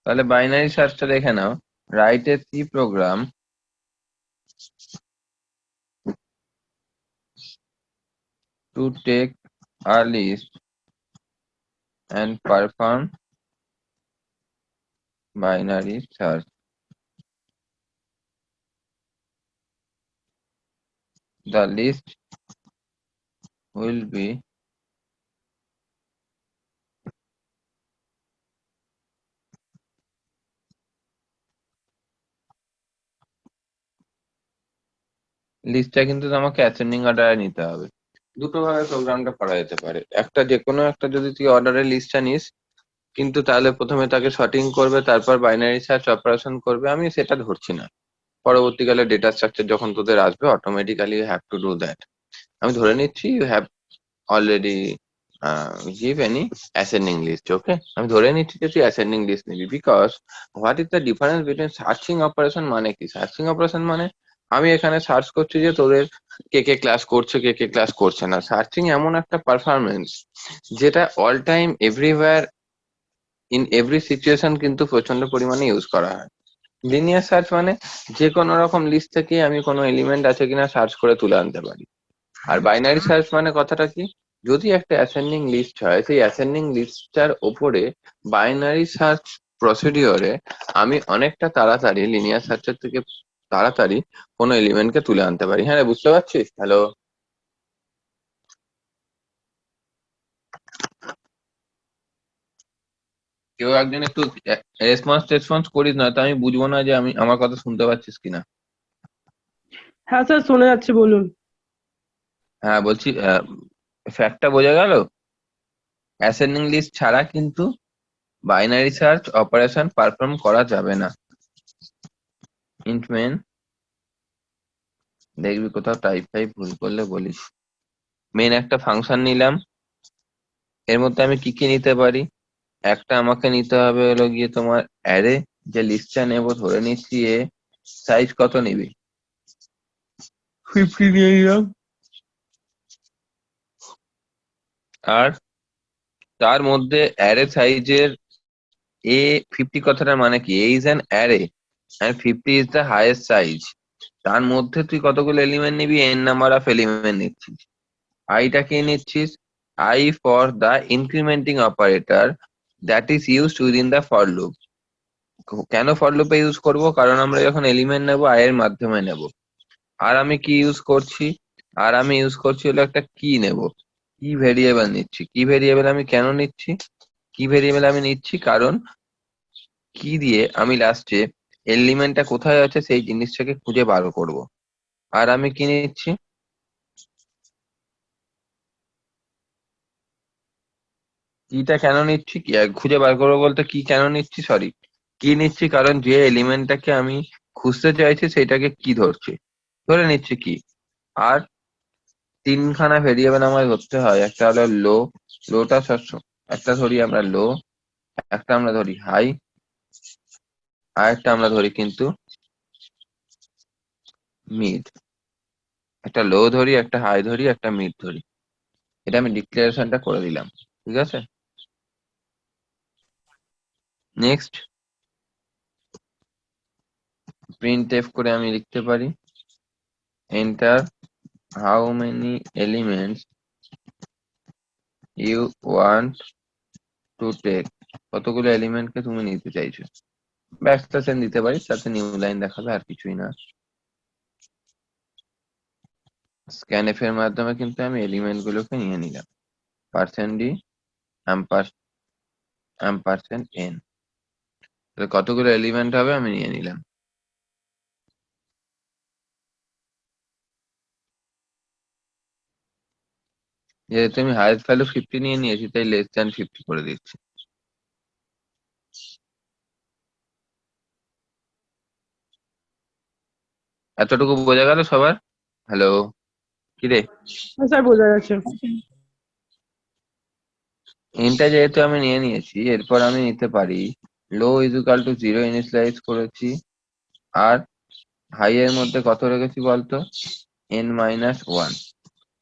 তাহলে বাইনারি সার্চটা দেখে নাও। Write a C program to take a list and perform binary search. The list will be লিস্টটা কিন্তু তোমাকে অ্যাসেন্ডিং অর্ডারে নিতে হবে। দুটো ভাবে প্রোগ্রামটা করা যেতে পারে। একটা, যে কোনো একটা যদি তুই অর্ডারের লিস্টটা নিস, কিন্তু তাহলে প্রথমে তাকে শর্টিং করবে, তারপর বাইনারি সার্চ অপারেশন করবে। আমি সেটা ধরছি না। পরবর্তীকালে ডেটা স্ট্রাকচার যখন তোদের আসবে, automatically you have to do that. আমি ধরে নিচ্ছি you have already give any ascending list. Okay, আমি ধরে নিচ্ছি যে তুই অ্যাসেন্ডিং লিস্ট নিবি। Because what is the difference between searching operation মানে কি? সার্চিং অপারেশন মানে আমি এখানে সার্চ করছি যে তোদের কে কে ক্লাস করছে, কে কে ক্লাস করছে না। সার্চিং এমন একটা পারফরমেন্স যেটা all time everywhere in every situation কিন্তু প্রচন্ড পরিমাণে ইউজ করা হয়। লিনিয়ার সার্চ মানে যে কোনো রকম লিস্ট থেকে আমি কোনো এলিমেন্ট আছে কিনা সার্চ করে তুলে আনতে পারি। আর বাইনারি সার্চ মানে কথাটা কি? যদি একটা অ্যাসেন্ডিং লিস্ট হয়, সেই অ্যাসেন্ডিং লিস্টটার ওপরে বাইনারি সার্চ প্রসিডিওরে আমি অনেকটা তাড়াতাড়ি লিনিয়ার সার্চের থেকে তাড়াতাড়ি কোনো এলিমেন্টকে তুলে আনতে পারি। হ্যাঁ রে, বুঝতে পারছিস? হ্যালো? কেউ একজন একটু রেসপন্স করিস না, তো আমি বুঝবো না যে আমি আমার কথা শুনতে পাচ্ছিস কিনা। হ্যাঁ স্যার, শোনা যাচ্ছে, বলুন। হ্যাঁ বলছি, ফ্যাক্টটা বোঝা গেল? অ্যাসেন্ডিং লিস্ট ছাড়া কিন্তু বাইনারি সার্চ অপারেশন পারফর্ম করা যাবে না। ইন্ট মেন, দেখবি কোথাও টাইপ ফাইপ ভুল করলে বলিস। মেন একটা ফাংশন নিলাম, এর মধ্যে আমি কি কি নিতে পারি? একটা আমাকে নিতে হবে হলো গিয়ে তোমার অ্যারে, যে লিস্টটা নেবো ধরে নিচ্ছি এ, সাইজ কত নিবি? 50 নিয়ে নিলাম। আর তার মধ্যে অ্যারে সাইজের এ 50 কথাটার মানে কি? A is an array and 50 is the highest size. তার মধ্যে তুই কতগুলো এলিমেন্ট নিবি? n নাম্বার অফ এলিমেন্ট নিচ্ছিস। আইটা কি নিচ্ছিস? I for the incrementing operator that is used within the for loop. কেন ফর লুপে ইউজ করব? কারণ আমরা যখন এলিমেন্ট নেব আই এর মাধ্যমে নেব। আর আমি কি ইউজ করছি? আর আমি ইউজ করছি হলো একটা কি নেব, কি ভেরিয়েবল নিচ্ছি। কি ভেরিয়েবল আমি কেন নিচ্ছি? কি ভেরিয়েবল আমি নিচ্ছি কারণ কি দিয়ে আমি লাস্টে এলিমেন্টটা কোথায় আছে সেই জিনিসটাকে খুঁজে বার করব। আর আমি কি নিচ্ছি? কিটা কেন নিচ্ছি? কি খুঁজে বার করবো বলতে কি কেন নিচ্ছি, সরি, কি নিচ্ছি কারণ যে এলিমেন্টটাকে আমি খুঁজতে চাইছি সেটাকে কি ধরছি, ধরে নিচ্ছি কি। আর তিনখানা ভেরিয়েবল আমায় ধরতে হয়। একটা হলো লো, লোটা সবসময় একটা ধরি আমরা লো, একটা আমরা ধরি হাই, আর একটা আমরা ধরি কিন্তু মিড। একটা লো ধরি, একটা হাই ধরি, একটা মিড ধরি। এটা আমি ডিক্লারেশনটা করে দিলাম, ঠিক আছে? নেক্সট, প্রিন্ট এফ করে আমি লিখতে পারি enter how many elements you want to take. কতগুলো এলিমেন্টকে তুমি নিতে চাইছো। ব্যাকস্ল্যাশ এন দিতে পারি, তাতে নিউ লাইন দেখাবে, আর কিছুই না। স্ক্যানএফ এর মাধ্যমে কিন্তু আমি এলিমেন্ট গুলোকে নিয়ে নিলাম। %d ampersand n, তাহলে কতগুলো এলিমেন্ট হবে আমি নিয়ে নিলাম। যেহেতু আমি হাইয়েস্ট ভ্যালু 50 নিয়ে নিয়েছি, তাই লেস দ্যান 50 করে দিচ্ছি। এতটুকু বোঝা গেল সবার? হ্যালো? কিরে, হ্যাঁ স্যার, বোঝা যাচ্ছে। এনটা যেহেতু আমি নিয়ে নিয়েছি, এরপর আমি নিতে পারি লো ইজ ইকুয়াল টু 0 ইনিশিয়ালাইজ করেছি। আর হাই এর মধ্যে কত রেখেছি বলতো? n-1।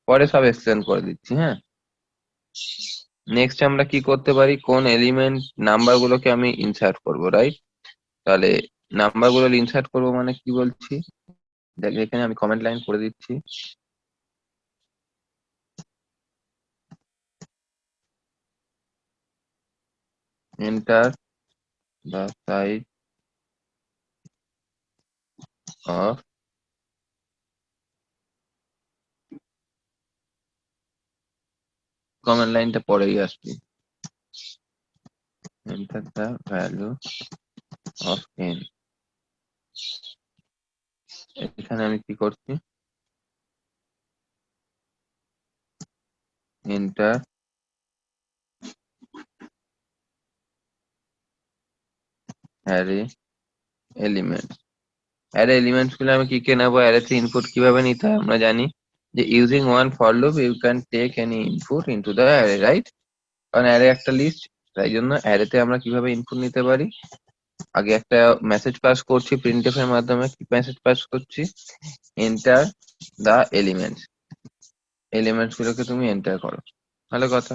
পরে সব এক্সপ্লেন করে দিচ্ছি, হ্যাঁ। নেক্সট আমরা কি করতে পারি, কোন এলিমেন্ট নাম্বার গুলোকে আমি ইনসার্ট করব, রাইট? তাহলে নাম্বার গুলো ইনসার্ট করবো মানে কি বলছি, দেখ এখানে আমি কমেন্ট লাইন করে দিচ্ছি। Enter the size of, comment লাইনটা পরেই আসবে, enter the value of N. এখানে আমি কি করছি, enter array element. Array elements গুলো আমি কি কে নেবো, অ্যারেতে ইনপুট কিভাবে নিতে হয় আমরা জানি, যে using one for loop you can take any input into the array, right? কারণ অ্যারে একটা লিস্ট, তাই জন্য অ্যারেতে আমরা কিভাবে ইনপুট নিতে পারি, আগে একটা মেসেজ পাস করছি প্রিন্টএফ এর মাধ্যমে। কি মেসেজ পাস করছি, এন্টার দা এলিমেন্টস, এলিমেন্টস গুলোকে তুমি এন্টার করো, ভালো কথা।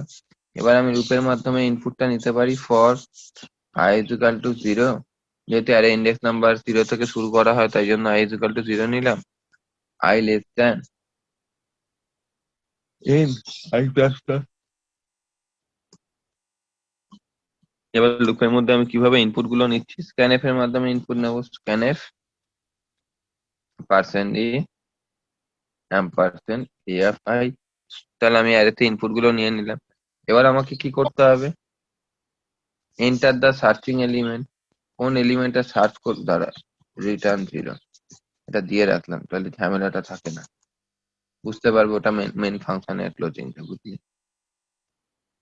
এবার আমি লুপের মাধ্যমে ইনপুটটা নিতে পারি for i is equal to 0, যেহেতু অ্যারে ইন্ডেক্স নাম্বার 0 থেকে শুরু করা হয় তাই জন্য i is equal to 0 নিলাম, i less than in i plus plus। এবার লুপের মধ্যে আমি কিভাবে ইনপুট গুলো নিচ্ছি, স্ক্যানএফ এর মাধ্যমে ইনপুট নেবো, স্ক্যানএফ পার্সেন্ট ই অ্যাম্পারসেন্ট এএফআই। তাহলে আমি অ্যারেতে ইনপুট গুলো নিয়ে নিলাম। এবার আমাকে কি করতে হবে, এন্টার দা সার্চিং এলিমেন্ট, কোন এলিমেন্টটা সার্চ দ্বারা, রিটার্ন 0, এটা দিয়ে রাখলাম, তাহলে ঝামেলাটা থাকে না, বুঝতে পারবো ওটা মেন ফাংশনের ক্লোজিংটা, বুঝলি?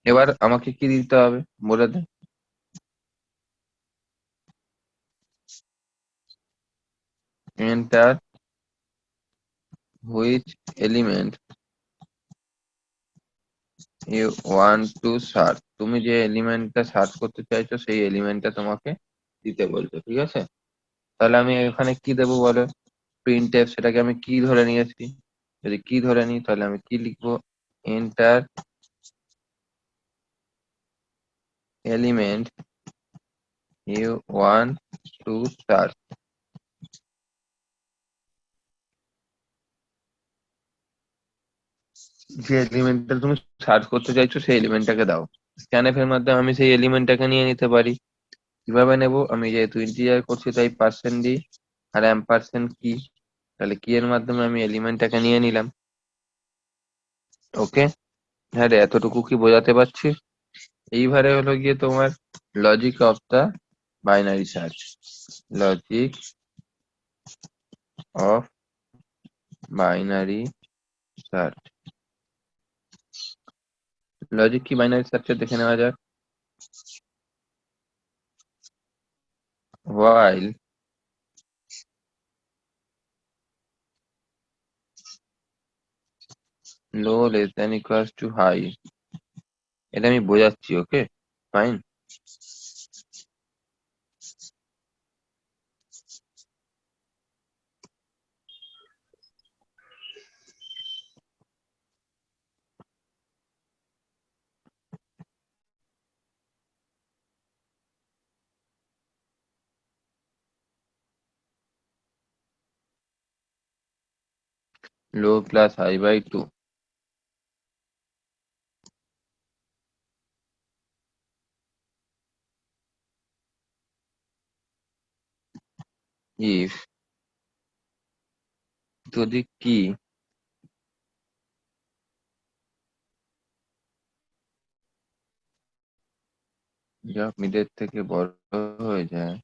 এবার আমাকে কি দিতে হবে বলে দে, enter which element you want to search, তুমি যে এলিমেন্টটা সার্চ করতে চাইছো সেই এলিমেন্টটা তোমাকে দিতে বলছো, ঠিক আছে? তাহলে আমি এখানে কি দেবো বলো, প্রিন্টএফ, সেটাকে আমি কি ধরে নিয়েছি, যদি কি ধরে নিই তাহলে আমি কি লিখবো, enter element you want to search, যে এলিমেন্টটা তুমি সার্চ করতে চাইছো সেই এলিমেন্টটাকে দাও। স্ক্যানএফ এর মাধ্যমে আমি সেই এলিমেন্টটাকে নিয়ে নিতে পারি। কিভাবে নেব, আমি যেহেতু ইন্টিজার করছি তাই পার্সেন্ট ডি আর অ্যাম্পারসেন্ট কি, তাহলে কি এর মাধ্যমে আমি এলিমেন্টটাকে নিয়ে নিলাম। ওকে, হ্যাঁ রে, এতটুকু কি বোঝাতে পারছি? এইবারে হলো গিয়ে তোমার logic of the binary search, logic of binary search. Logic কি বাইনারি সার্চে দেখে নেওয়া যাক। while low less than equals to high, এটা আমি বোঝাচ্ছি, okay fine. low plus high by 2, if যদি কি যা মিডের থেকে বড় হয়ে যায়,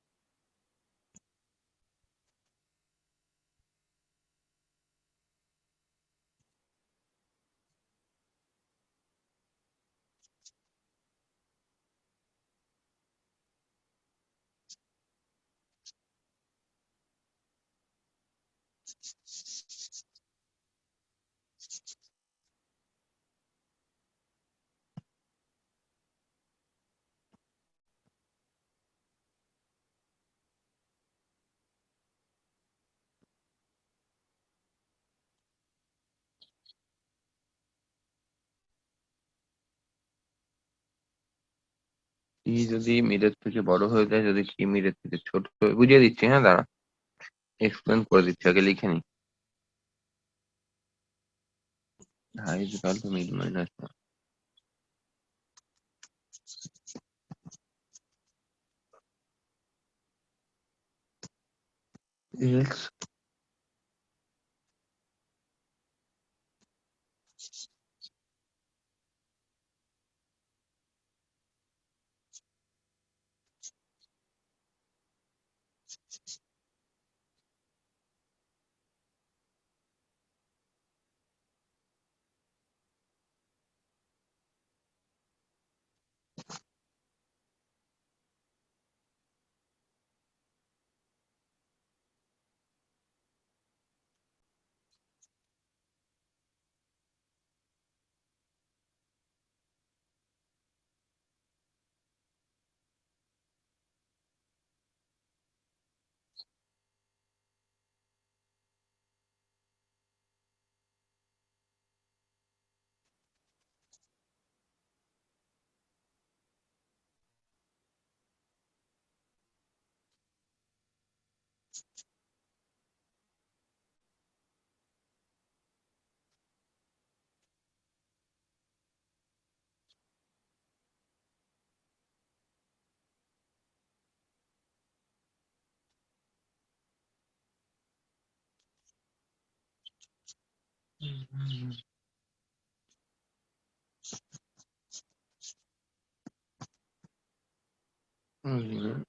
ই যদি মিরের থেকে বড় হয়ে যায়, যদি কি মিরের থেকে ছোট হয়ে, বুঝিয়ে দিচ্ছি, হ্যাঁ দাঁড়া, এক্সপ্লেন করে দিচ্ছি, আগে লিখে নি। High is equal to mid minus x hmm.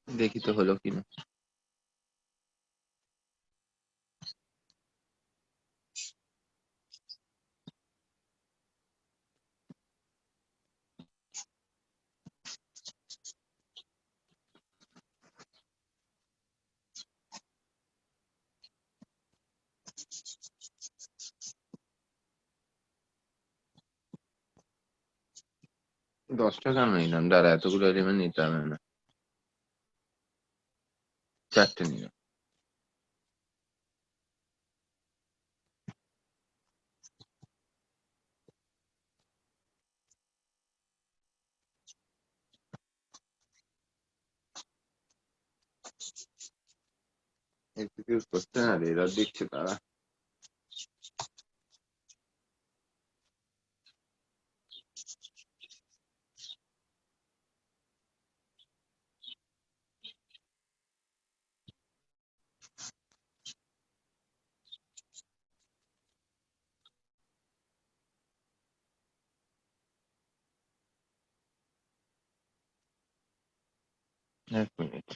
দেখি তো হলো কিনা। 10টা কেন নিলাম, দাঁড়া, এতগুলো এলিমেন্ট নিতে হবে না, 4টে নিলাম। এক্সিকিউট করতে না রে, এরর দিচ্ছে, তারা। এক মিনিট।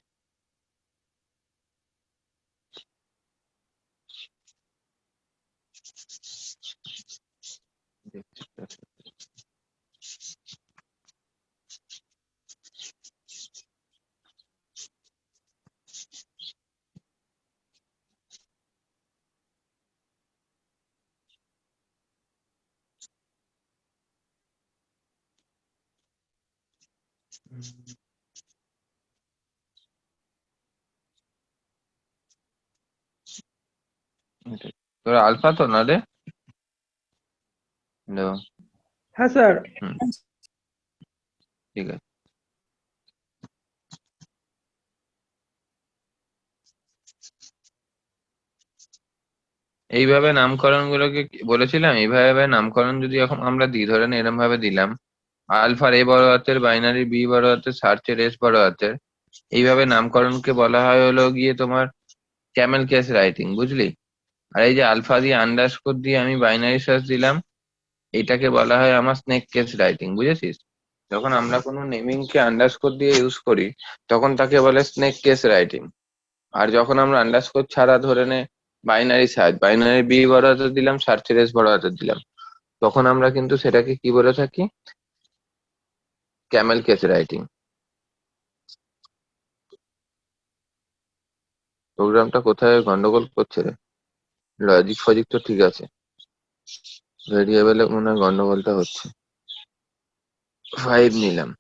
তোর আলফা তো না রে? হ্যালো। হ্যাঁ স্যার। হুম, ঠিক আছে। এইভাবে নামকরণ গুলোকে বলেছিলাম, এইভাবে নামকরণ যদি এখন আমরা দিই, ধরেন এরম ভাবে দিলাম আলফার এ বড় হাতের, বাইনারি বি বড় হাতের, সার্চের এস বড় হাতের। এইভাবে নামকরণকে বলা হয় হলো গিয়ে তোমার ক্যামেল কেস রাইটিং, বুঝলি? আর এই যে আলফা দিয়ে আন্ডারস্কোর দিয়ে আমি বাইনারি সার্চ দিলাম, এটাকে বলা হয় আমার স্নেক কেস রাইটিং, বুঝেছিস? যখন আমরা কোনো নেমিং কে আন্ডারস্কোর দিয়ে ইউজ করি, তখন তাকে বলে স্নেক কেস রাইটিং। আর যখন আমরা আন্ডারস্কোর ছাড়া ধরে নে বাইনারি সার্চ, বাইনারি বি বড় হাতের দিলাম, সার্চের এস বড় হাতের দিলাম, তখন আমরা কিন্তু সেটাকে কি বলে থাকি? Camel case writing. প্রোগ্রামটা কোথায় গন্ডগোল করছে রে? লজিক ফজিক তো ঠিক আছে, ভেরিয়েবলে মনে হয় গন্ডগোলটা হচ্ছে। 5 নিলাম,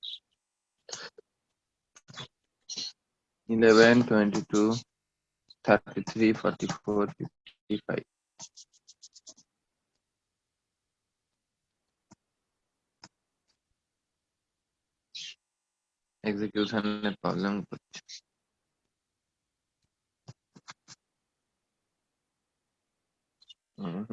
11, 22, 33, 44, 55। এক্সিকিউশনের প্রবলেম করছে। হুম,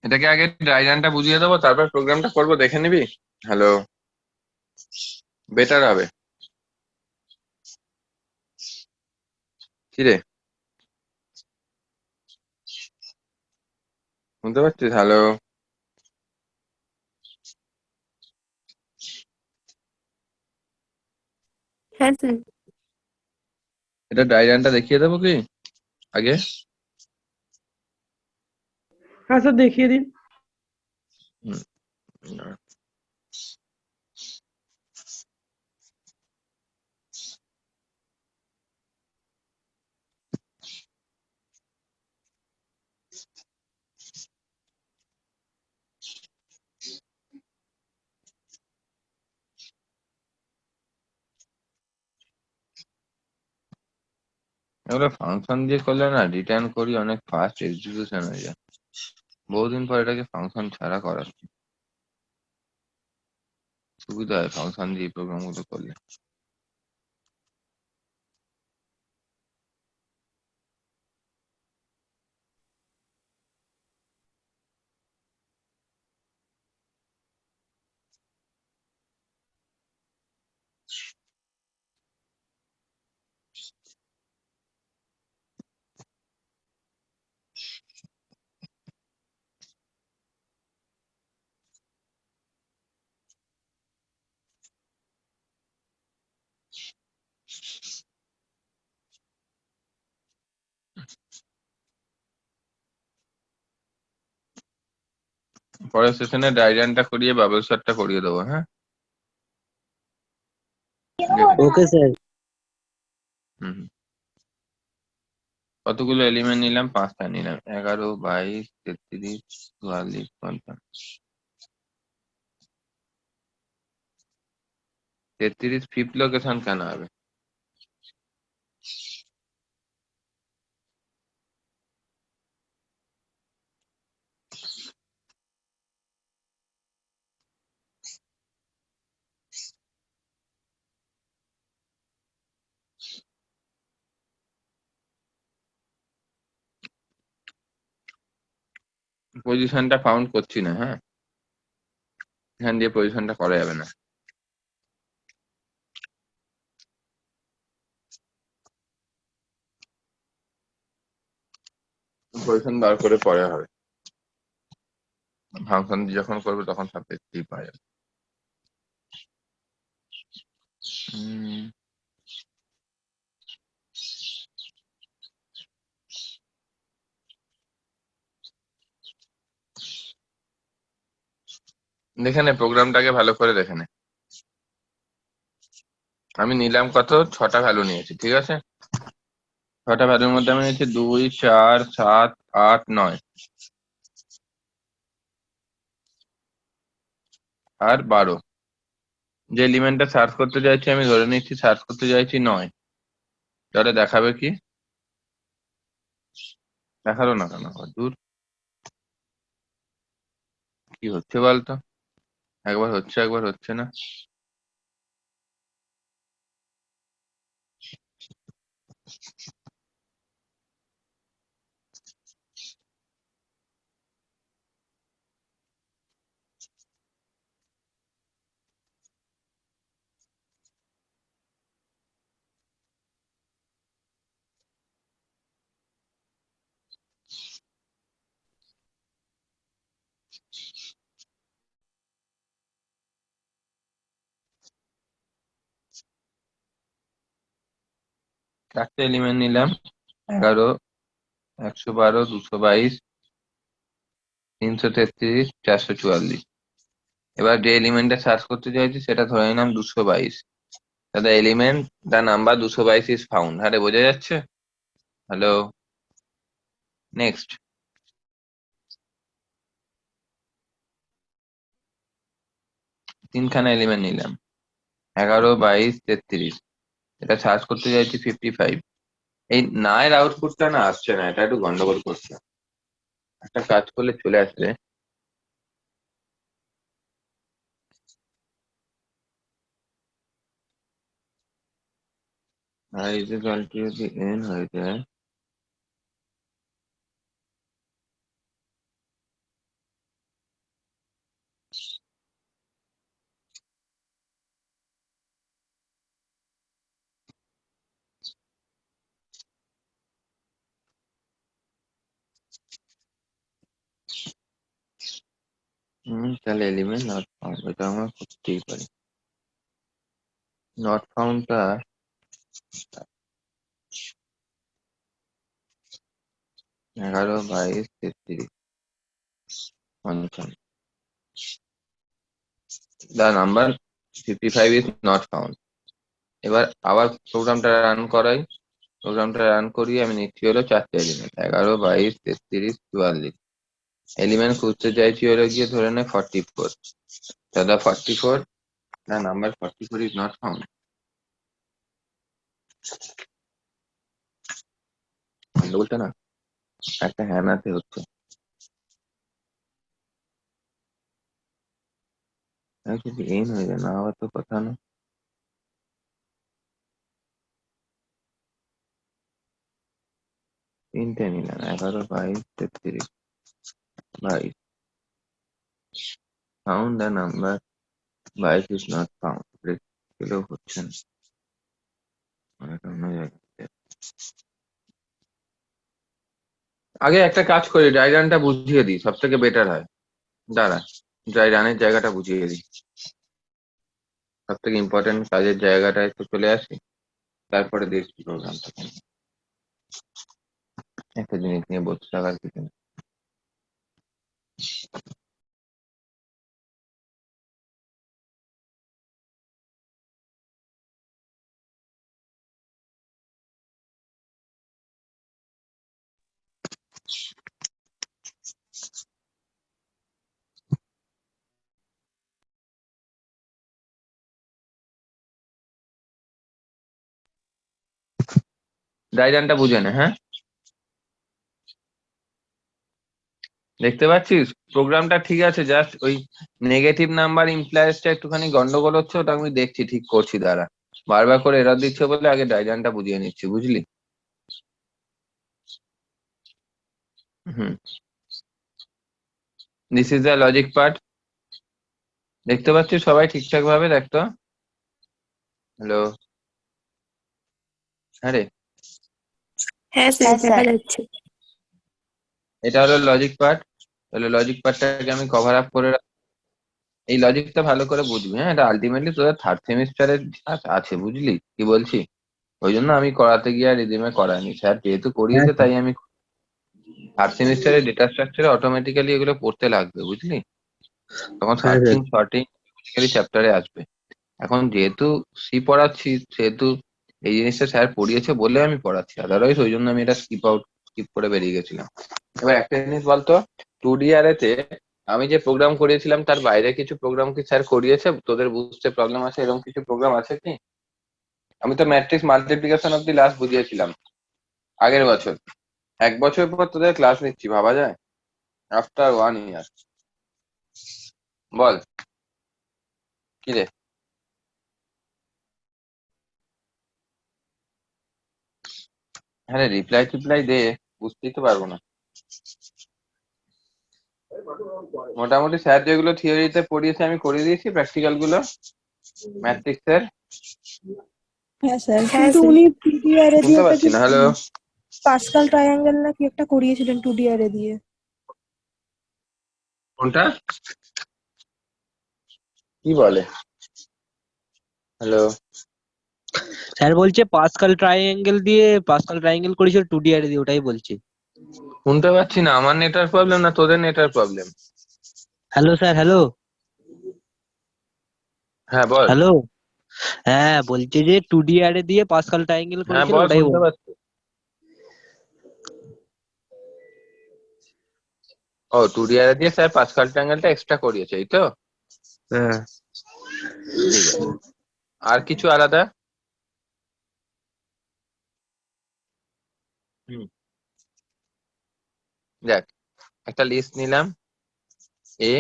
এটাকে আগে ডায়াগ্রামটা বুঝিয়ে দেবো, তারপর প্রোগ্রামটা করবো, দেখে নিবি? হ্যালো, বেটার হবে। কি রে, শুনতে পাচ্ছিস? হ্যালো। হ্যাঁ স্যার। এটা ডায়াগ্রামটা দেখিয়ে দেবো কি আগে? হ্যাঁ স্যার, দেখিয়ে দিন। হুম, এগুলো ফাংশন দিয়ে করলে না, রিটার্ন করি অনেক ফাস্ট এক্সিকিউশন হয়ে যায়। বহুদিন পর এটাকে ফাংশন ছাড়া করা। সুবিধা হয় ফাংশন দিয়ে প্রোগ্রাম গুলো করলে। পরের সেশনে ডায়গ্রামটা করিয়ে বাবল শটটা করিয়ে দেবো, হ্যাঁ? Okay sir. হুম। কতগুলো এলিমেন্ট নিলাম? 5টা নিলাম। 11, 22, 33, 44, 55। 33 ফিফথ লোকেশন কেন হবে? পজিশনটা ফাউন্ড করছি না, হ্যাঁ? এখান দিয়ে পজিশনটা করা যাবে না। পজিশন বার করে পরে হবে। ফাংশন যখন করবে তখন সব দেখতেই পাওয়া যাবে। দেখে নে প্রোগ্রামটাকে ভালো করে দেখে নে। আমি নিলাম কত? 6টা ভ্যালু নিয়েছি, ঠিক আছে? 6টা ভ্যালুর মধ্যে আমি নিয়েছি 2, 4, 7, 8, 9 আর 12। যে এলিমেন্টটা সার্চ করতে চাইছি আমি ধরে নিচ্ছি সার্চ করতে চাইছি 9। তাহলে দেখাবে কি? দেখালো না কেন? দূর, কি হচ্ছে বলতো? একবার হচ্ছে একবার হচ্ছে না। চারটে এলিমেন্ট নিলাম, 11, 112, 222, 333, 444। এবার যে এলিমেন্টটা সার্চ করতে চাইছি সেটা ধরে নিলাম 222। দাদা element the number 222 is found. আরে বোঝা যাচ্ছে? Hello, next. তিনখানা এলিমেন্ট নিলাম, 11, 22, 33। এটা সার্চ করতে চাইছি 55। এই না এর আউটপুটটা না আসছে না, এটা একটু গন্ডগোল করছে। একটা কাজ করলে চলে আসবে। আর ইকুয়ালটি যদি n হয়ে যায়, তাহলে এলিমেন্ট নট ফাউন্ড, এটা আমরা করতেই পারি। Not ফাউন্ডটা 11, 22, 33, 55। The number 55 is not found. এবার আবার প্রোগ্রামটা রান করাই। প্রোগ্রামটা রান করিয়ে আমি নিচ্ছি হলো চারটে এলিমেন্ট, 11, 22, 33, 44। এলিমেন্ট খুঁজতে চাইছি হলো গিয়ে ধরে নে 44। দাদা 44, the number 44 is not found. বলতে না একটা হ্যান আছে হচ্ছে, যদি এন হয়ে যায় না হওয়ার তো কথা না। তিনটে নিলাম, 11, 22, 33, 22। Found the number, 22 is not found. গেলেও হচ্ছে না, এটা অন্য জায়গায়। আগে একটা কাজ করি, ড্রাই রানটা বুঝিয়ে দিই, সব থেকে বেটার হয়। দাঁড়া, ড্রাই রানের জায়গাটা বুঝিয়ে দিই, সব থেকে ইম্পর্টেন্ট কাজের জায়গাটায় তো চলে আসি, তারপরে দেখছি প্রোগ্রামটা। একটা জিনিস নিয়ে বলতে থাকার কিছু না। ড্রাই রানটা বুঝে নে, হ্যাঁ? দেখতে পাচ্ছিস প্রোগ্রামটা ঠিক আছে, জাস্ট ওই নেগেটিভ নাম্বার ইমপ্লয়েজটা একটুখানি গন্ডগোল হচ্ছে, ওটা আমি দেখছি, ঠিক করছি, দাঁড়া। বারবার করে এরর দিচ্ছে বলে আগে ডায়গ্রামটা বুঝিয়ে নিচ্ছি, বুঝলি? Hmm, this is the logic part. দেখতে পাচ্ছিস সবাই ঠিকঠাক ভাবে? দেখতো। হ্যালো? হ্যাঁ রে, হ্যাঁ স্যার, দেখা যাচ্ছে। এটা হলো লজিক পার্ট। তাহলে লজিক পার্টটাকে আমি কভার আপ করে এই লজিকটা ভালো করে বুঝবি, হ্যাঁ? এটা আলটিমেটলি তোদের থার্ড সেমিস্টারের আছে, বুঝলি কি বলছি? ওই জন্য আমি করাতে গিয়ে আর রিদিমে করাইনি, স্যার যেহেতু করিয়েছে তাই আমি। থার্ড সেমিস্টারে ডেটা স্ট্রাকচারে অটোমেটিক্যালি এগুলো পড়তে লাগবে, বুঝলি? তখন সার্চিং সর্টিং চ্যাপ্টারে আসবে। এখন যেহেতু সি পড়াচ্ছি, সেহেতু এই জিনিসটা স্যার পড়িয়েছে বলে আমি পড়াচ্ছি, আদারওয়াইজ ওই জন্য আমি এটা স্কিপ করে বেরিয়ে গেছিলাম। এবার একটা জিনিস বলতো, 2D তে আমি যে প্রোগ্রাম করিয়েছিলাম তার বাইরে কিছু প্রোগ্রাম কি স্যার করিয়েছে? তোদের বুঝতে প্রবলেম আছে এরকম কিছু প্রোগ্রাম আছে কি? আমি তো ম্যাট্রিক্স মাল্টিপ্লিকেশন অব্দি লাস্ট বুঝিয়েছিলাম আগের বছর। 1 বছর পর তোদের ক্লাস নিচ্ছি, ভাবা যায়? আফটার 1 ইয়ার। বল কি রে? হ্যাঁ, রিপ্লাই টিপ্লাই দে, বুঝতেই তো পারবো না। মোটামুটি স্যার যেগুলো থিওরিতে পড়িয়েছে আমি করিয়ে দিয়েছি, প্র্যাকটিক্যাল গুলো ম্যাট্রিক্স এর। হ্যাঁ স্যার, হ্যাঁ কিন্তু স্যার। উনি টুডিআরে দিয়ে শুনতে একটা পাচ্ছি কি না, হ্যালো? পাস্কাল ট্রায়াঙ্গেল না কি একটা করিয়েছিলেন টুডিআরে দিয়ে। কোনটা? কি বলে? হ্যালো? স্যার বলছে পাস্কাল ট্রায়াঙ্গেল করেছিল 2D দিয়ে, ওটাই বলছি। শুনতে পাচ্ছি না, আমার নেটওয়ার্ক প্রবলেম না তোদের network problem? Hello sir, hello হ্যাঁ বল। হ্যালো। হ্যাঁ, বলছে যে 2D দিয়ে পাস্কাল ট্রায়াঙ্গেল হ্যাঁ করেছিল, বল, ওটাই শুনতে বলছি। পাচ্ছি। ও, 2D দিয়ে স্যার পাসকাল ট্রায়াঙ্গেলটা এক্সট্রা করিয়েছে, এই তো? হ্যাঁ ঠিক আছে। আর কিছু আলাদা? হুম, দেখ, একটা লিস্ট নিলাম, এ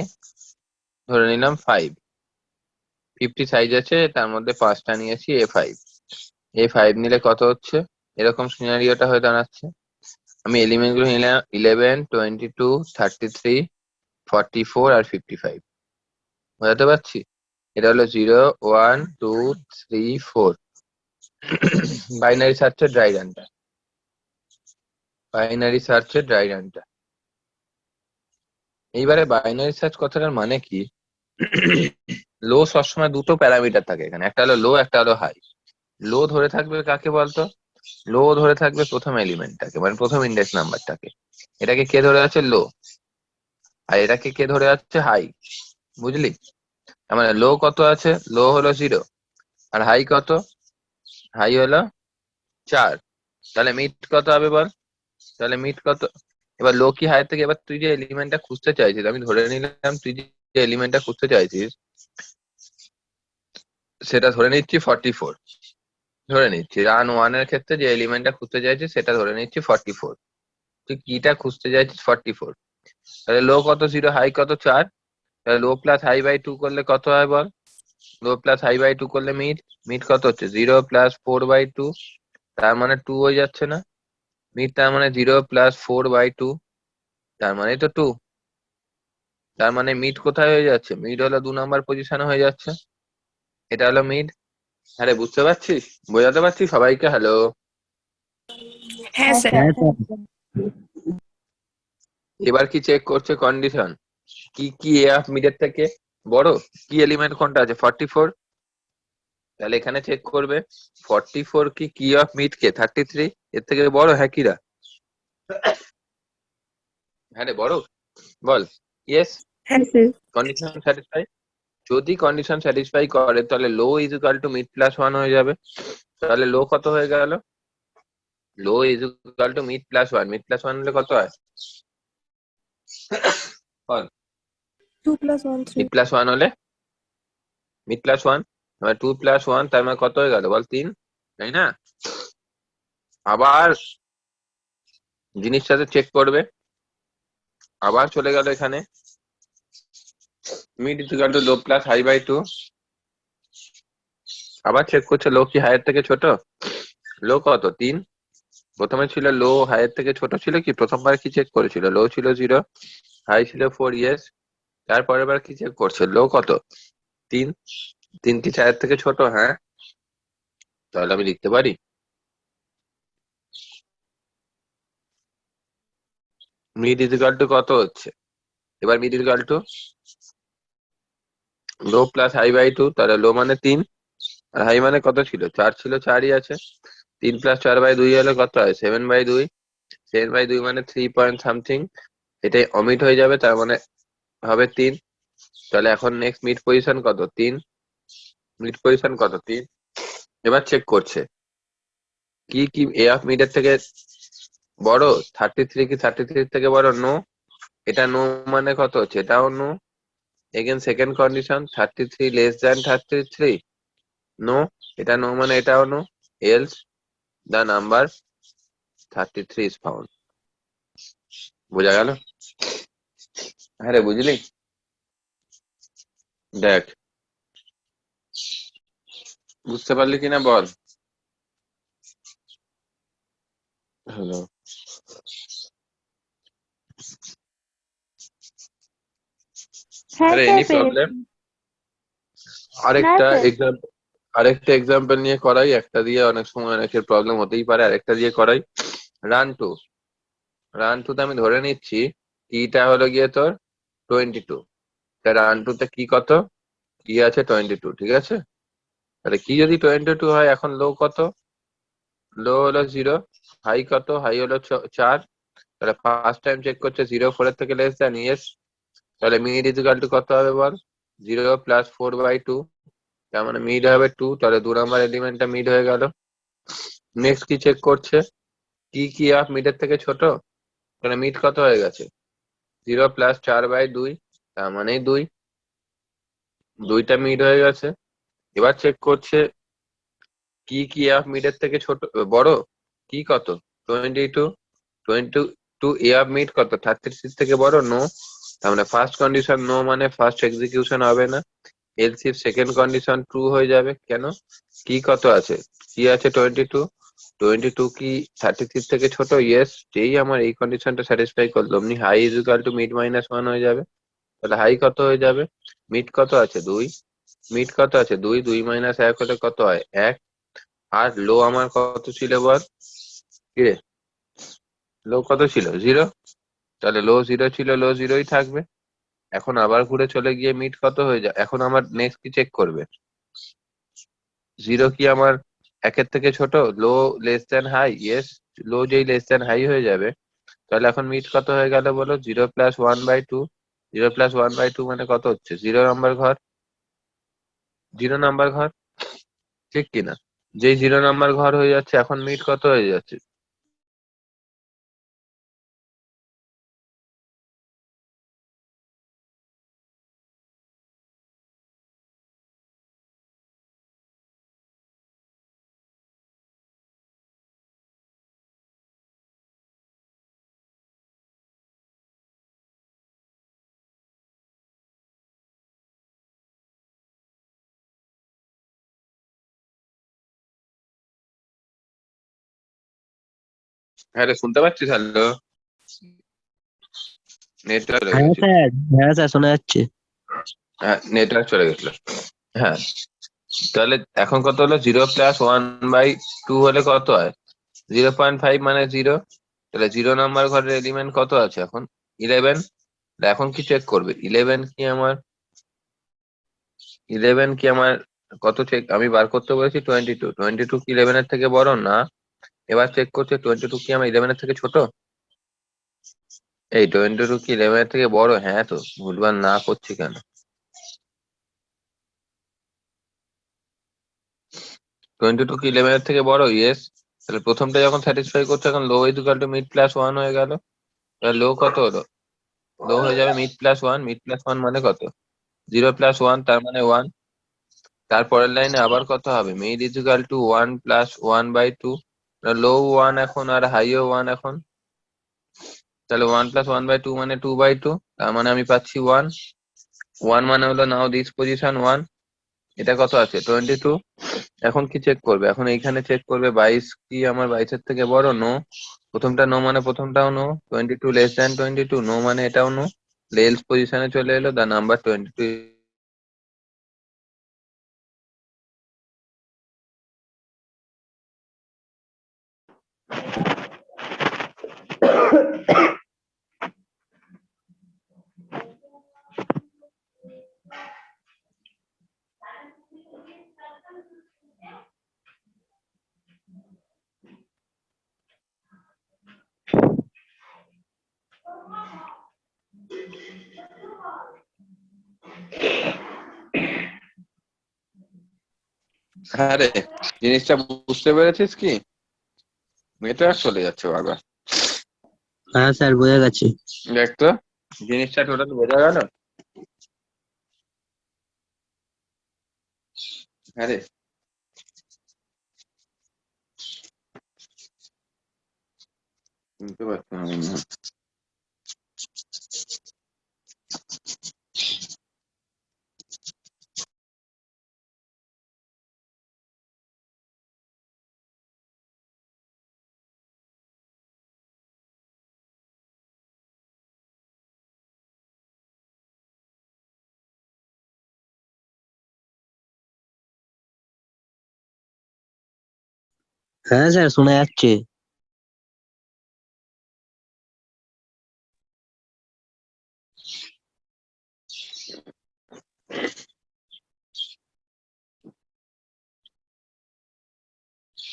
ধরে নিলাম 50 সাইজ আছে, তার মধ্যে 5টা নিয়েছি A5 নিলে কত হচ্ছে? এরকম সিনারিওটা হয়ে দাঁড়াচ্ছে। আমি এলিমেন্ট গুলো নিলাম 11, 22, 33, 44 আর 55। বোঝাতে পারছি? এটা হলো 0, 1, 2, 3, 4। বাইনারি সার্চের ড্রাই রানটা। এইবারে বাইনারি সার্চ কথাটার মানে কি? লো সবসময় দুটো প্যারামিটার থাকে এখানে, একটা হলো লো, একটা হলো হাই। লো ধরে থাকবে কাকে বলতো? লো ধরে থাকবে প্রথম এলিমেন্টটাকে, মানে প্রথম ইন্ডেক্স নাম্বারটাকে। এটাকে কে ধরে আছে? লো। আর এটাকে কে ধরে আছে? হাই। বুঝলি? তার মানে লো কত আছে? লো হলো 0। আর হাই কত? হাই হলো 4। তাহলে মিড কত হবে বল? তাহলে মিড কত? এবার লো কি হাই থেকে, এবার তুই যে এলিমেন্টটা খুঁজতে চাইছিস, আমি ধরে নিলাম তুই যে এলিমেন্টটা খুঁজতে চাইছিস সেটা ধরে নিচ্ছি 44। ধরে নিচ্ছি রান 1 এর ক্ষেত্রে যে এলিমেন্টটা খুঁজতে চাইছিস সেটা ধরে নিচ্ছি 44। তুই কিটা খুঁজতে চাইছিস? 44। তাহলে লো কত? 0, হাই কত? 4। তাহলে লো প্লাস হাই বাই টু করলে কত হয় বল? লো প্লাস হাই বাই টু করলে মিড, মিড কত হচ্ছে? 0 + 4/2, তার মানে 2 হয়ে যাচ্ছে না? মিড তার মানে 0 + 4/2, তার মানে তো 2। তার মানে মিড কোথায় হয়ে যাচ্ছে? মিড হলো 2 নম্বর পজিশনে হয়ে যাচ্ছে। এটা হলো মিড। আরে বুঝতে পারছিস? বোঝাতে পারছিস সবাইকে? হ্যালো? হ্যাঁ স্যার। হ্যাঁ স্যার। এবার কি চেক করছে কন্ডিশন? কি কি এ অফ মিডের থেকে বড়? কি এলিমেন্ট কোনটা আছে? 44। তাহলে এখানে চেক করবে 44 কি কি অফ মিড কে 33 এর থেকে বড়? হ্যাঁ কিরা? হ্যাঁ রে বড়? বল ইয়েস। হ্যাঁ স্যার। Condition satisfy. যদি কন্ডিশন স্যাটিসফাই করে তাহলে low is equal to mid plus one হয়ে যাবে। তাহলে লো কত হয়ে গেল? Low is equal to mid plus one. Mid plus one হলে কত হয়? বল। 2 + 1 3। মিড প্লাস ওয়ান হলে মিড প্লাস ওয়ান, 2 + 1 তার মানে কত হয়ে গেল বল? 3, তাই না? আবার জিনিসটাতে চেক করবে, আবার চলে গেল এখানে mid is equal to low plus high by two. আবার চেক করছে লো কি হাইয়ের থেকে ছোট? লো কত? 3। প্রথমে ছিল লো হাইয়ের থেকে ছোট ছিল কি? প্রথমবার কি চেক করেছিল? লো ছিল 0, হাই ছিল 4, ইয়েস। তারপরের বার কি চেক করছে? লো কত? 3। 3 কি 4 থেকে ছোট? হ্যাঁ। তাহলে আমি লিখতে পারি মিড ইজ ইকুয়াল টু কত হচ্ছে? এবার mid is equal to low plus high by two. তাহলে লো মানে 3, আর হাই মানে কত ছিল? 4 ছিল, 4ই আছে। 3 + 4/2 হলে কত হয়? 7/2। 7/2 মানে 3 পয়েন্ট সামথিং। এটাই অমিট হয়ে যাবে, তার মানে হবে 3। তাহলে এখন নেক্সট মিড পজিশন কত? 3। মিড পজিশন কত? 3। এবার চেক করছে কি কি এ অফ মিড এর থেকে বড়? 33 কি 33 থেকে বড়? নো। এটা নো মানে কত হচ্ছে? এটাও no. Again second condition 33 less than 33, no. এটা নো মানে এটাও no. Else the number 33 is found. বোঝা গেল? হ্যাঁ রে, বুঝলি? দেখ, বুঝতে পারলি কিনা বল? হ্যালো? হ্যাঁ আরে স্যার এনি প্রবলেম? পেরেছি। না আরেকটা স্যার। এক্সাম্পল, আরেকটা এক্সাম্পল নিয়ে করাই। একটা দিয়ে অনেক সময় অনেকের প্রবলেম হতেই পারে, আরেকটা দিয়ে করাই। Run two. রান টু তে আমি ধরে নিচ্ছি কিটা হলো গিয়ে তোর 22। রান টু তে কি কত? কি আছে 22, ঠিক আছে? তাহলে কি যদি 22 হয়, এখন লো কত? লো হলো 0, হাই কত? হাই হলো 4। তাহলে ফার্স্ট টাইম চেক করছে 0 4 থেকে লেস দ্যান, ইয়েস। তাহলে মিড ইজ ইকুয়াল টু কত হবে বল? 0 + 4/2, তার মানে মিড হবে 2। তাহলে 2 নম্বর এলিমেন্টটা মিড হয়ে গেল। নেক্সট কি চেক করছে? কি কি অফ মিডের থেকে ছোট? তাহলে মিড কত হয়ে গেছে? 0 + 4/2, তার মানে 2। 2টা মিড হয়ে গেছে। এবার চেক করছে কি কি অফ মিডের থেকে ছোট বড়? কি কত? 22। 22 এ অফ মিড কত? 36 থেকে বড়? নো। তার মানে ফার্স্ট কন্ডিশন নো মানে ফার্স্ট এক্সিকিউশন হবে না। Else if second condition true হয়ে যাবে। কেন? কি কত আছে? কি আছে 22। 22 কি 36 থেকে ছোট? ইয়েস। যেই আমার এই কন্ডিশনটা স্যাটিসফাই করলো, অমনি high is equal to mid minus one হয়ে যাবে। তাহলে হাই কত হয়ে যাবে? মিড কত আছে? 2। মিড কত আছে? 2। 2 - 1 হলে কত হয়? 1। আর লো আমার কত ছিল বল? কিরে, লো কত ছিল? 0। তাহলে লো 0 ছিল, লো 0ই থাকবে। এখন আবার ঘুরে চলে গিয়ে মিড কত হয়ে যায়? এখন আমার নেক্সট কি চেক করবে? 0 কি আমার 1-এর থেকে ছোট? লো লেস দ্যান হাই, ইয়েস। লো যেই লেস দ্যান হাই হয়ে যাবে, তাহলে এখন মিড কত হয়ে গেল বলো? 0 + 1/2। 0 + 1/2 মানে কত হচ্ছে? 0 নম্বর ঘর। 0 নম্বর ঘর, ঠিক কিনা? যেই 0 নম্বর ঘর হয়ে যাচ্ছে, এখন মিড কত হয়ে যাচ্ছে? হ্যাঁ রে, শুনতে পাচ্ছিস? হ্যালো, নেটওয়ার্ক চলে হ্যাঁ গেছিল। স্যার, হ্যাঁ স্যার শোনা যাচ্ছে। হ্যাঁ, নেটওয়ার্ক চলে গেছিল। হ্যাঁ, তাহলে এখন কত হলো? 0+1/2 হলে কত হয়? 0.5 মানে 0। তাহলে 0 নাম্বার ঘরের এলিমেন্ট কত আছে এখন? 11। এখন কি চেক করবে? 11 কি আমার কত চেক আমি বার করতে বলেছি? 22। 22 কি 11-এর থেকে বড় না? এবার চেক করছে 22 কি আমার 11-এর থেকে ছোট। এই 22 কি 11-এর থেকে বড়? হ্যাঁ, তো ভুলভাল না করছি কেন? 22 কি 11-এর থেকে বড়? ইয়েস। তাহলে প্রথমটা যখন স্যাটিসফাই করছে, এখন লো ইকুয়াল টু মিড প্লাস 1 হয়ে গেল। তাহলে লো কত হলো? লো হয়ে যাবে মিড প্লাস 1। মিড প্লাস 1 মানে কত? 0+1, তার মানে 1। তারপরের লাইনে আবার কত হবে? Mid is equal two 1+1/2। লো 1 এখন আর হাইও 1 এখন। তাহলে 1+1/2 মানে 2/2। তার মানে আমি পাচ্ছি 1। 1 মানে হলো নাও দিস পজিশন 1। এটা কত আছে? 22। এখন কি চেক করবে? এখন এইখানে চেক করবে 22 কি আমার 22-এর থেকে বড়? নো। প্রথমটা নো মানে প্রথমটাও নো। 22 <22 নো মানে এটাও নো। এলস পজিশনে চলে এলো, দা নাম্বার 22। হ্যাঁ রে, জিনিসটা বুঝতে পেরেছিস কি? নেটওয়ার্ক চলে যাচ্ছে বারবার। হ্যাঁ স্যার বোঝা গেছে। দেখ তো, জিনিসটা টোটাল বোঝা গেল? হ্যাঁ রে, শুনতে পাচ্ছি না মনে হয়। হ্যাঁ স্যার শোনা যাচ্ছে।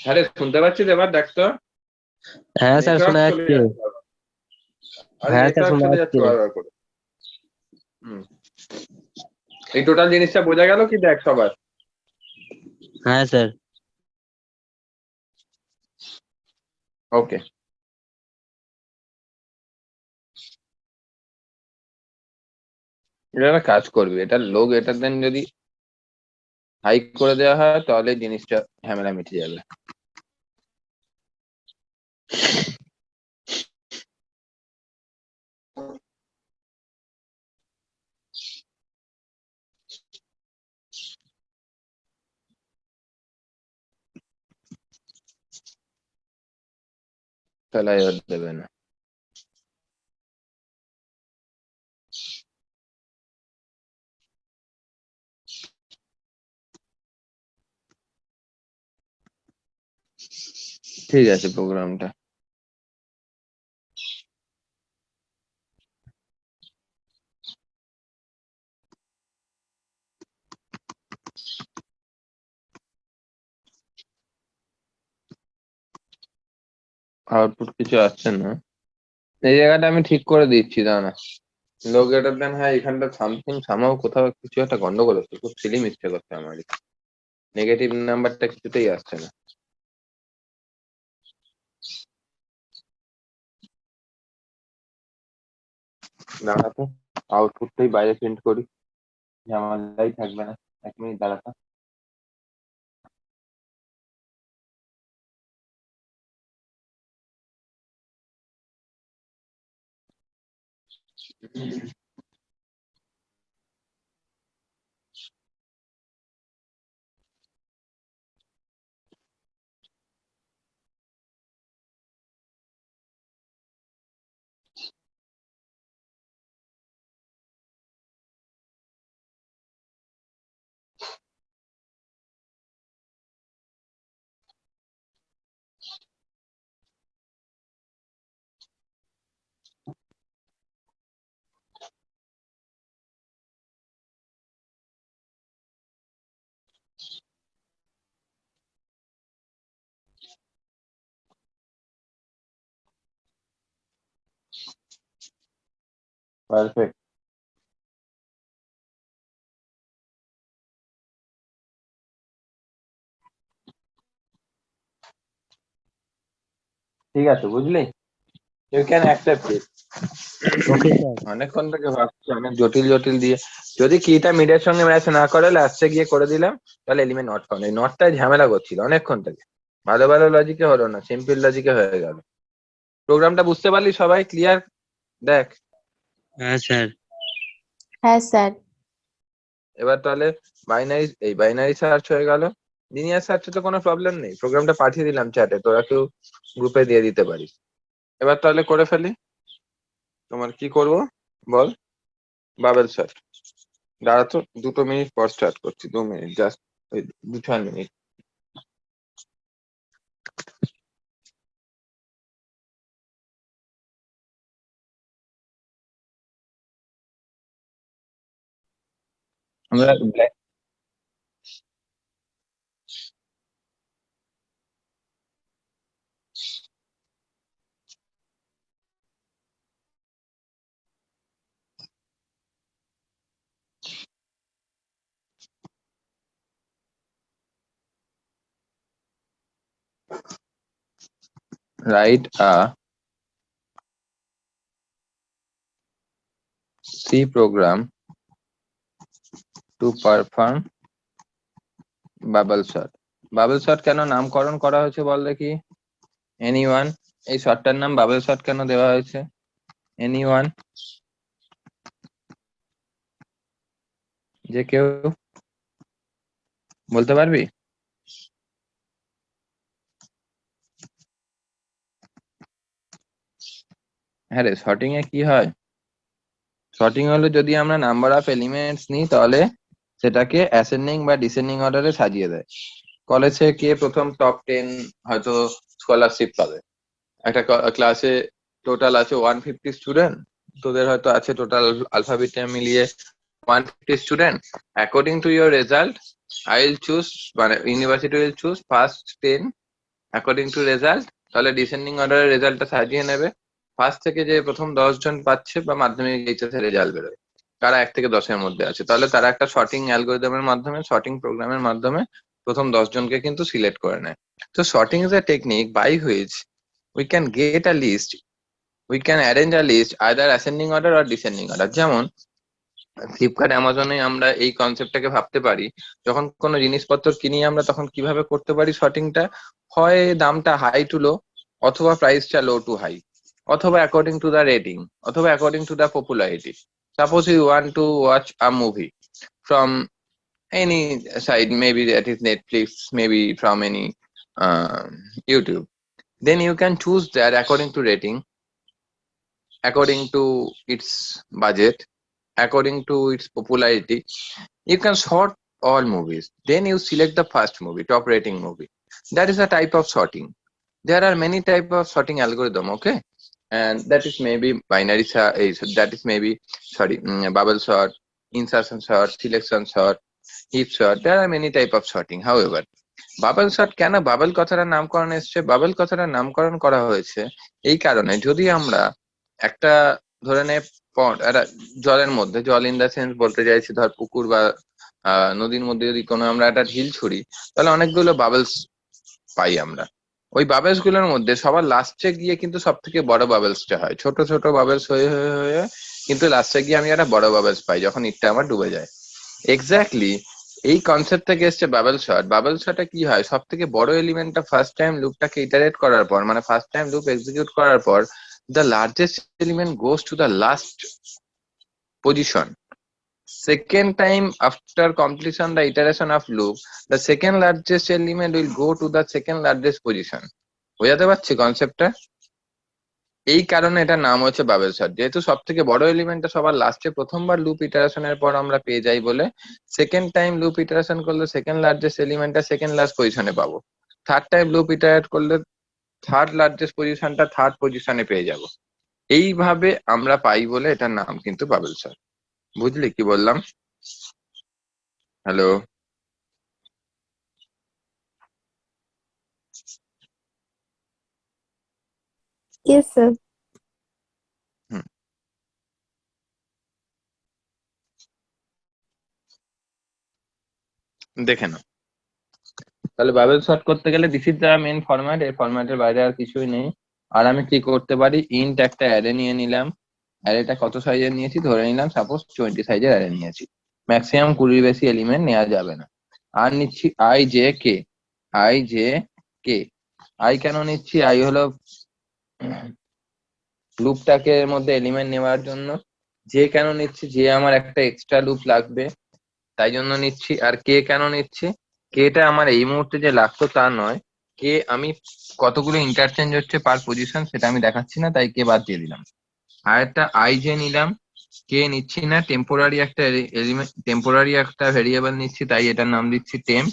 হ্যাঁ রে, শুনতে পাচ্ছিস? এবার দেখ তো। হ্যাঁ স্যার নেটওয়ার্ক শোনা চলে যাচ্ছে। যাচ্ছে বারবার। আরে হ্যাঁ স্যার নেটওয়ার্ক শোনা চলে যাচ্ছে। যাচ্ছে বারবার করে। হুম, এই টোটাল জিনিসটা বোঝা গেল কি? দেখ সবার। হ্যাঁ স্যার। ওকে, এটা একটা কাজ করবি, এটা লোক এটার দেন যদি হাইক করে দেওয়া হয় তাহলে জিনিসটা ঝামেলা মিটে যাবে। তাহলে আর দেবে না। ঠিক আছে, প্রোগ্রামটা আউটপুট কিছু আসছে না। এই জায়গাটা আমি ঠিক করে দিচ্ছি, দাঁড়া। লোক এটার দেন, হ্যাঁ এখানটা সামথিং সামাও কোথাও কিছু একটা গন্ডগোল হচ্ছে। খুব সিলি মিস্টেক হচ্ছে আমারই। নেগেটিভ নাম্বারটা কিছুতেই আসছে না। দাঁড়াতে, আউটপুটটাই বাইরে প্রিন্ট করি, ঝামেলাই থাকবে না। 1 মিনিট দাঁড়াতে। পারফেক্ট। ঠিক আছে, বুঝলি? You can accept it. Okay sir. অনেকক্ষণ থেকে ভাবছি, অনেক জটিল জটিল দিয়ে যদি কিটা মিডের সঙ্গে ম্যাচ না করে লাস্টে গিয়ে করে দিলাম, তাহলে এলিমেন্ট নট ফাউন্ড। এই নটটাই ঝামেলা করছিল অনেকক্ষণ থেকে। ভালো ভালো লজিকে হলো না, সিম্পল লজিকে হয়ে গেল। প্রোগ্রামটা বুঝতে পারলি? সবাই ক্লিয়ার? দেখ, হ্যাঁ স্যার। হ্যাঁ স্যার। এবার তাহলে বাইনারি সার্চ হয়ে গেল। লিনিয়ার সার্চে তো কোনো প্রবলেম নেই, প্রোগ্রামটা পাঠিয়ে দিলাম চ্যাটে, তোরা কেউ গ্রুপে দিয়ে দিতে পারিস। এবার তাহলে করে ফেলি। তোমার কি করব বল? Bubble search. দাঁড়া তো, 2 মিনিট পর স্টার্ট করছি, 2 মিনিট জাস্ট, ওই 2-4 মিনিট। আমরা write a C program to perform bubble sort. Bubble sort কেন নামকরণ করা হয়েছে বল দেখি? এনিওয়ান? এই শর্টটার নাম বাবেল শর্ট কেন দেওয়া হয়েছে? এনিওয়ান? যে কেউ বলতে পারবি? হ্যাঁ রে, শর্টিং এ কি হয়? শর্টিং হলো যদি আমরা নাম্বার অফ এলিমেন্টস নিই, তাহলে সেটাকে অ্যাসেন্ডিং বা ডিসেন্ডিং অর্ডারে সাজিয়ে দেয়। কলেজে কে প্রথম টপ 10 হয়তো স্কলারশিপ পাবে। একটা ক্লাসে টোটাল আছে 150 স্টুডেন্ট, তোদের হয়তো আছে টোটাল আলফাবেটে মিলিয়ে 150 student. According to your result I will choose, মানে university will choose first 10 according to result. তাহলে ডিসেন্ডিং অর্ডারে রেজাল্টটা সাজিয়ে নেবে। ফার্স্ট থেকে যে প্রথম 10 জন পাচ্ছে বা মাধ্যমিক এইচএস এর রেজাল্ট বেরোয়, কারা 1 থেকে 10-এর মধ্যে আছে, তাহলে তারা একটা শর্টিং অ্যালগোরিদমের মাধ্যমে, শর্টিং প্রোগ্রামের মাধ্যমে প্রথম 10 জনকে কিন্তু সিলেক্ট করে নেয়। তো sorting is a technique by which we can get a list, we can arrange a list either ascending order আর ডিসেন্ডিং অর্ডার। যেমন ফ্লিপকার্ট, অ্যামাজনে আমরা এই কনসেপ্টটাকে ভাবতে পারি, যখন কোনো জিনিসপত্র কিনি আমরা, তখন কিভাবে করতে পারি শর্টিংটা? হয় দামটা হাই টু লো, অথবা প্রাইসটা লো টু হাই, অথবা অ্যাকর্ডিং টু দ্য রেটিং, অথবা according to the popularity. Suppose you want to watch a movie from any site, maybe that is Netflix, maybe from any YouTube, then you can choose that according to rating, according to its budget, according to its popularity. You can sort all movies, then you select the first movie, top rating movie. That is a type of sorting. There are many type of sorting algorithm, okay? And that is maybe binary sort, that is maybe, sorry, bubble sort, insertion sort, selection sort, heap sort. There are many type of sorting. However, bubble sort কেন bubble কথাটার নামকরণ এসছে? Bubble কথাটার নামকরণ করা হয়েছে এই কারণে, যদি আমরা একটা ধরে নে একটা জলের মধ্যে, জল ইন দা সেন্স বলতে চাইছি, ধর পুকুর বা নদীর মধ্যে যদি কোনো আমরা একটা ঢিল ছুড়ি, তাহলে অনেকগুলো বাবেলস পাই আমরা। ওই বাবেলস গুলোর মধ্যে সবার লাস্টে গিয়ে কিন্তু সব থেকে বড় বাবেলসটা হয়, ছোট ছোট বাবেলস হয়ে হয়ে হয়ে কিন্তু লাস্টে গিয়ে আমি একটা বড় বাবেলস পাই যখন ইটটা আমার ডুবে যায়। এক্স্যাক্টলি এই কনসেপ্ট থেকে এসছে বাবেল শট। বাবেল শটে কি হয়, সব থেকে বড় এলিমেন্টটা ফার্স্ট টাইম লুপটাকে ইটারেট করার পর, মানে ফার্স্ট টাইম লুপ এক্সিকিউট করার পর, the largest element goes to the last position. Second time after completion the iteration of loop, the second largest element will go to the second largest position. বোঝাতে পারছি কনসেপ্টটা? এই কারণে এটার নাম হচ্ছে বাবেল শর্ট। যেহেতু সব থেকে বড় এলিমেন্টটা সবার লাস্টে প্রথমবার লুপ ইটারেশনের পর আমরা পেয়ে যাই বলে, সেকেন্ড টাইম লুপ ইটারেশন করলে সেকেন্ড লার্জেস্ট এলিমেন্টটা সেকেন্ড লাস্ট পজিশনে পাবো। থার্ড টাইম লুপ ইটারেট করলে থার্ড লার্জেস্ট পজিশনটা থার্ড পজিশনে পেয়ে যাব। এইভাবে আমরা পাই বলে এটার নাম কিন্তু বাবেল শর্ট। বুঝলি কি বললাম? হ্যালো? Yes, sir. দেখে নাও। তাহলে বাবেল সর্ট করতে গেলে this is the main format, এই ফরম্যাটের বাইরে আর কিছুই নেই। আর আমি কি করতে পারি, ইন্ট একটা অ্যারে নিয়ে নিলাম। অ্যারেটা কত সাইজের নিয়েছি ধরে নিলাম, সাপোজ 20 সাইজের অ্যারে নিয়েছি। ম্যাক্সিমাম 20 বেশি এলিমেন্ট নেওয়া যাবে না। আর নিচ্ছি I J K. I J K I can নিচ্ছি, আই হলো লুপটাকে এর মধ্যে এলিমেন্ট নেওয়ার জন্য। যে কেন নিচ্ছি, যে আমার একটা এক্সট্রা লুপ লাগবে তাই জন্য নিচ্ছি। আর কে কেন নিচ্ছি, কেটা আমার এই মুহূর্তে যে লাগতো তা নয়, কে আমি কতগুলো ইন্টারচেঞ্জ হচ্ছে পার পজিশন সেটা আমি দেখাচ্ছি না, তাই কে বাদ দিয়ে দিলাম। আর একটা আই জে নিলাম, কে নিচ্ছি না, টেম্পোরারি একটা এলিমেন্ট, টেম্পোরারি একটা ভেরিয়েবল নিচ্ছি, তাই এটার নাম দিচ্ছি টেম্প।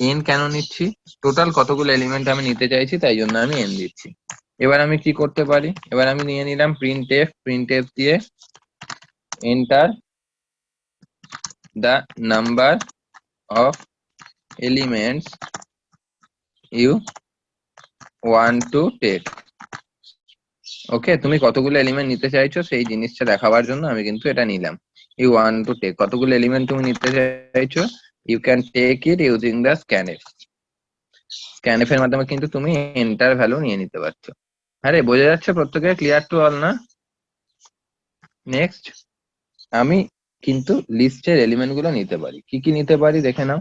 এন কেন নিচ্ছি, টোটাল কতগুলো এলিমেন্ট আমি নিতে চাইছি তাই জন্য আমি এন দিচ্ছি। এবার আমি কি করতে পারি, এবার আমি নিয়ে নিলাম প্রিন্ট এফ দিয়ে enter the number of elements you want to take. ওকে, তুমি কতগুলো এলিমেন্ট নিতে চাইছো সেই জিনিসটা দেখাবার জন্য আমি কিন্তু এটা নিলাম। ইউ ওয়ান্ট টু টেক, কতগুলো এলিমেন্ট তুমি নিতে চাইছো, you can take it using the scanf. Scanf এর মাধ্যমে কিন্তু তুমি এন্টার ভ্যালু নিয়ে নিতে পারছো। আরে বোঝা যাচ্ছে প্রত্যেকে, ক্লিয়ার টু অল না? নেক্সট, আমি কিন্তু লিস্টের এলিমেন্ট গুলো নিতে পারি। কি কি নিতে পারি দেখে নাও।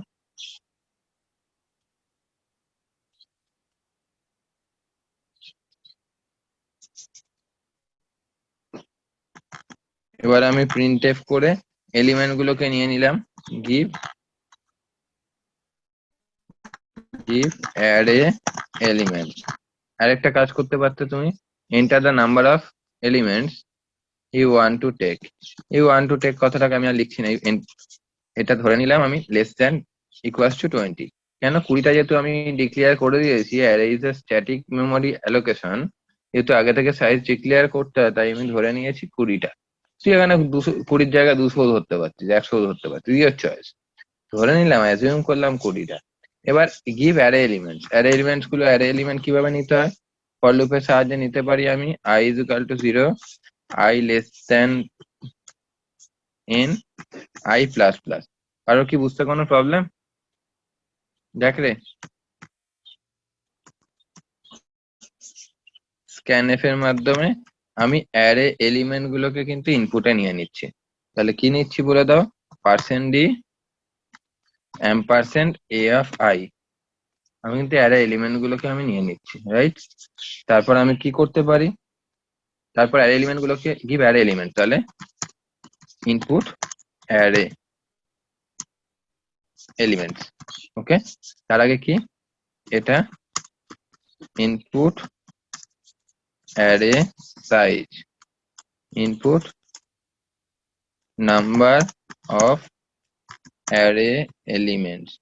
এবার আমি প্রিন্টএফ করে এলিমেন্ট গুলোকে নিয়ে নিলাম। Give array element. আরেকটা কাজ করতে পারতে তুমি, enter the number of elements you want to take. You want to take কথাটাকে আমি আর লিখছি না, এটা ধরে নিলাম আমি লেস দ্যান ইকুয়ালস টু 20। কেন, 20টা যেহেতু আমি ডিক্লেয়ার করে দিয়েছি, array is a static memory allocation, যেহেতু আগে থেকে সাইজ ডিক্লেয়ার করতে হয় তাই আমি ধরে নিয়েছি 20টা। তুই এখানে 20 জায়গায় 200 ধরতে পারছিস, 100 ধরতে পারছিস, ইউর চয়েস। ধরে নিলাম, অ্যাজিউম করলাম 20টা। এবার give array elements. Array elements গুলো, অ্যারে এলিমেন্ট কিভাবে নিতে হয়, ফর লুপের সাহায্যে নিতে পারি আমি। i is equal two 0, i less than n, i plus plus. কারো কি বুঝতে কোনো প্রবলেম? দেখ রে, স্ক্যানএফ এর মাধ্যমে আমি অ্যারে এলিমেন্ট গুলোকে কিন্তু ইনপুটে নিয়ে নিচ্ছি। তাহলে কি নিচ্ছি বলে দাও, %d ampersand a of i। আমি কিন্তু অ্যারে এলিমেন্ট গুলোকে আমি নিয়ে নিচ্ছি, রাইট? তারপর আমি কি করতে পারি, তারপর অ্যারে এলিমেন্ট গুলোকে গিভ অ্যারে এলিমেন্ট, তাহলে ইনপুট অ্যারে এলিমেন্টস। ওকে, তার আগে কি, এটা input array size, input number of array elements.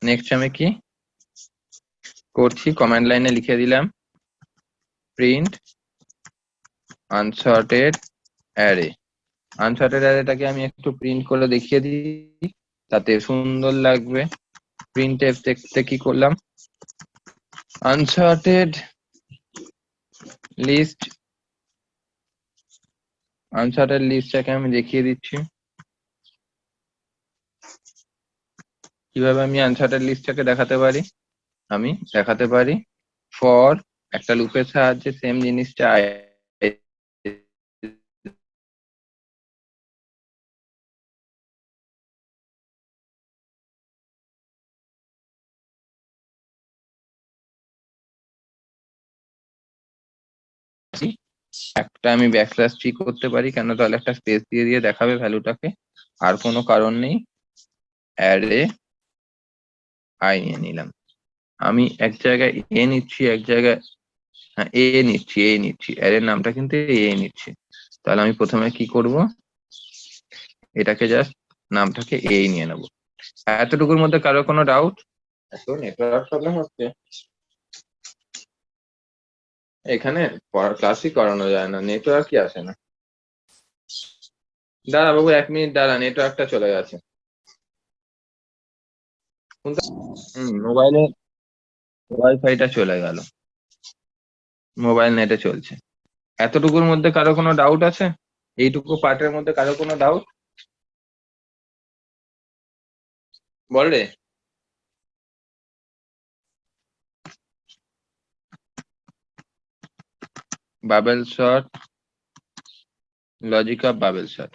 Next আমি কি করছি, কমান্ড লাইনে লিখে দিলাম প্রিন্ট আনসর্টেড অ্যারে। আনসর্টেড অ্যারেটাকে আমি একটু প্রিন্ট করে দেখিয়ে দিই, তাতে সুন্দর লাগবে। প্রিন্টএফ দেখতে কি করলাম, আনসর্টেড লিস্ট, আনসর্টেড লিস্টটাকে আমি দেখিয়ে দিচ্ছি কিভাবে আমি আনসর্টেড লিস্টটাকে দেখাতে পারি। আমি দেখাতে পারি ফর একটা লুপের সাহায্যে সেম জিনিসটা একটা আমি ব্যাকস্ল্যাশ ট্রি করতে পারি, কেন, তাহলে একটা স্পেস দিয়ে দিয়ে দেখাবে ভ্যালুটাকে, আর কোনো কারণ নেই। অ্যারে আই নিয়ে নিলাম, আমি এক জায়গায় এ নিচ্ছি, এক জায়গায় এ নিচ্ছি, অ্যারের নামটা কিন্তু এ নিচ্ছি। তাহলে আমি প্রথমে কি করব, এটাকে জাস্ট নামটাকে এ নিয়ে নেবো। এতটুকুর মধ্যে কারো কোনো ডাউট? এত নেটওয়ার্ক প্রবলেম হচ্ছে এখানে, ক্লাসই করানো যায় না, নেটওয়ার্কই আসে না। দাঁড়া বাবু, 1 মিনিট দাঁড়া, নেটওয়ার্কটা চলে গেছে। মোবাইলে ওয়াইফাইটা চলে গেল, মোবাইল নেটে চলছে। এতটুকুর মধ্যে কারো কোনো ডাউট আছে? এইটুকু পার্টের মধ্যে কারো কোনো ডাউট? বল রে। Bubble sort, logic of bubble sort,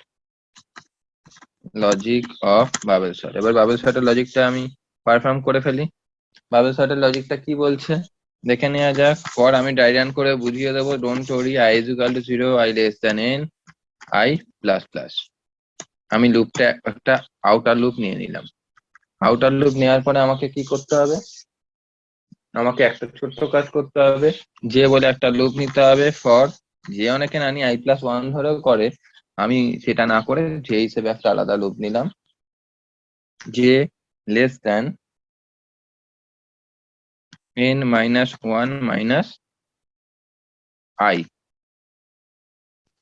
logic of bubble sort. এবার বাবেল শটের লজিকটা আমি পারফর্ম করে ফেলি। বাবেল শটের লজিকটা কি বলছে দেখে নেওয়া যাক। পর আমি ডায়গ্রাম করে বুঝিয়ে দেবো। Don't worry, I is equal two 0, I less than N, I plus plus. আমি লুপটা একটা আউটার লুপ নিয়ে নিলাম। আউটার লুপ নেওয়ার পরে আমাকে কি করতে হবে? আমাকে একটা ছোট্ট কাজ করতে হবে, যে বলে একটা লুপ নিতে হবে ফর যে, অনেকে নানি i+1 ধরেও করে, আমি সেটা না করে যে হিসেবে একটা আলাদা লুপ নিলাম। যে less than n-1 minus i,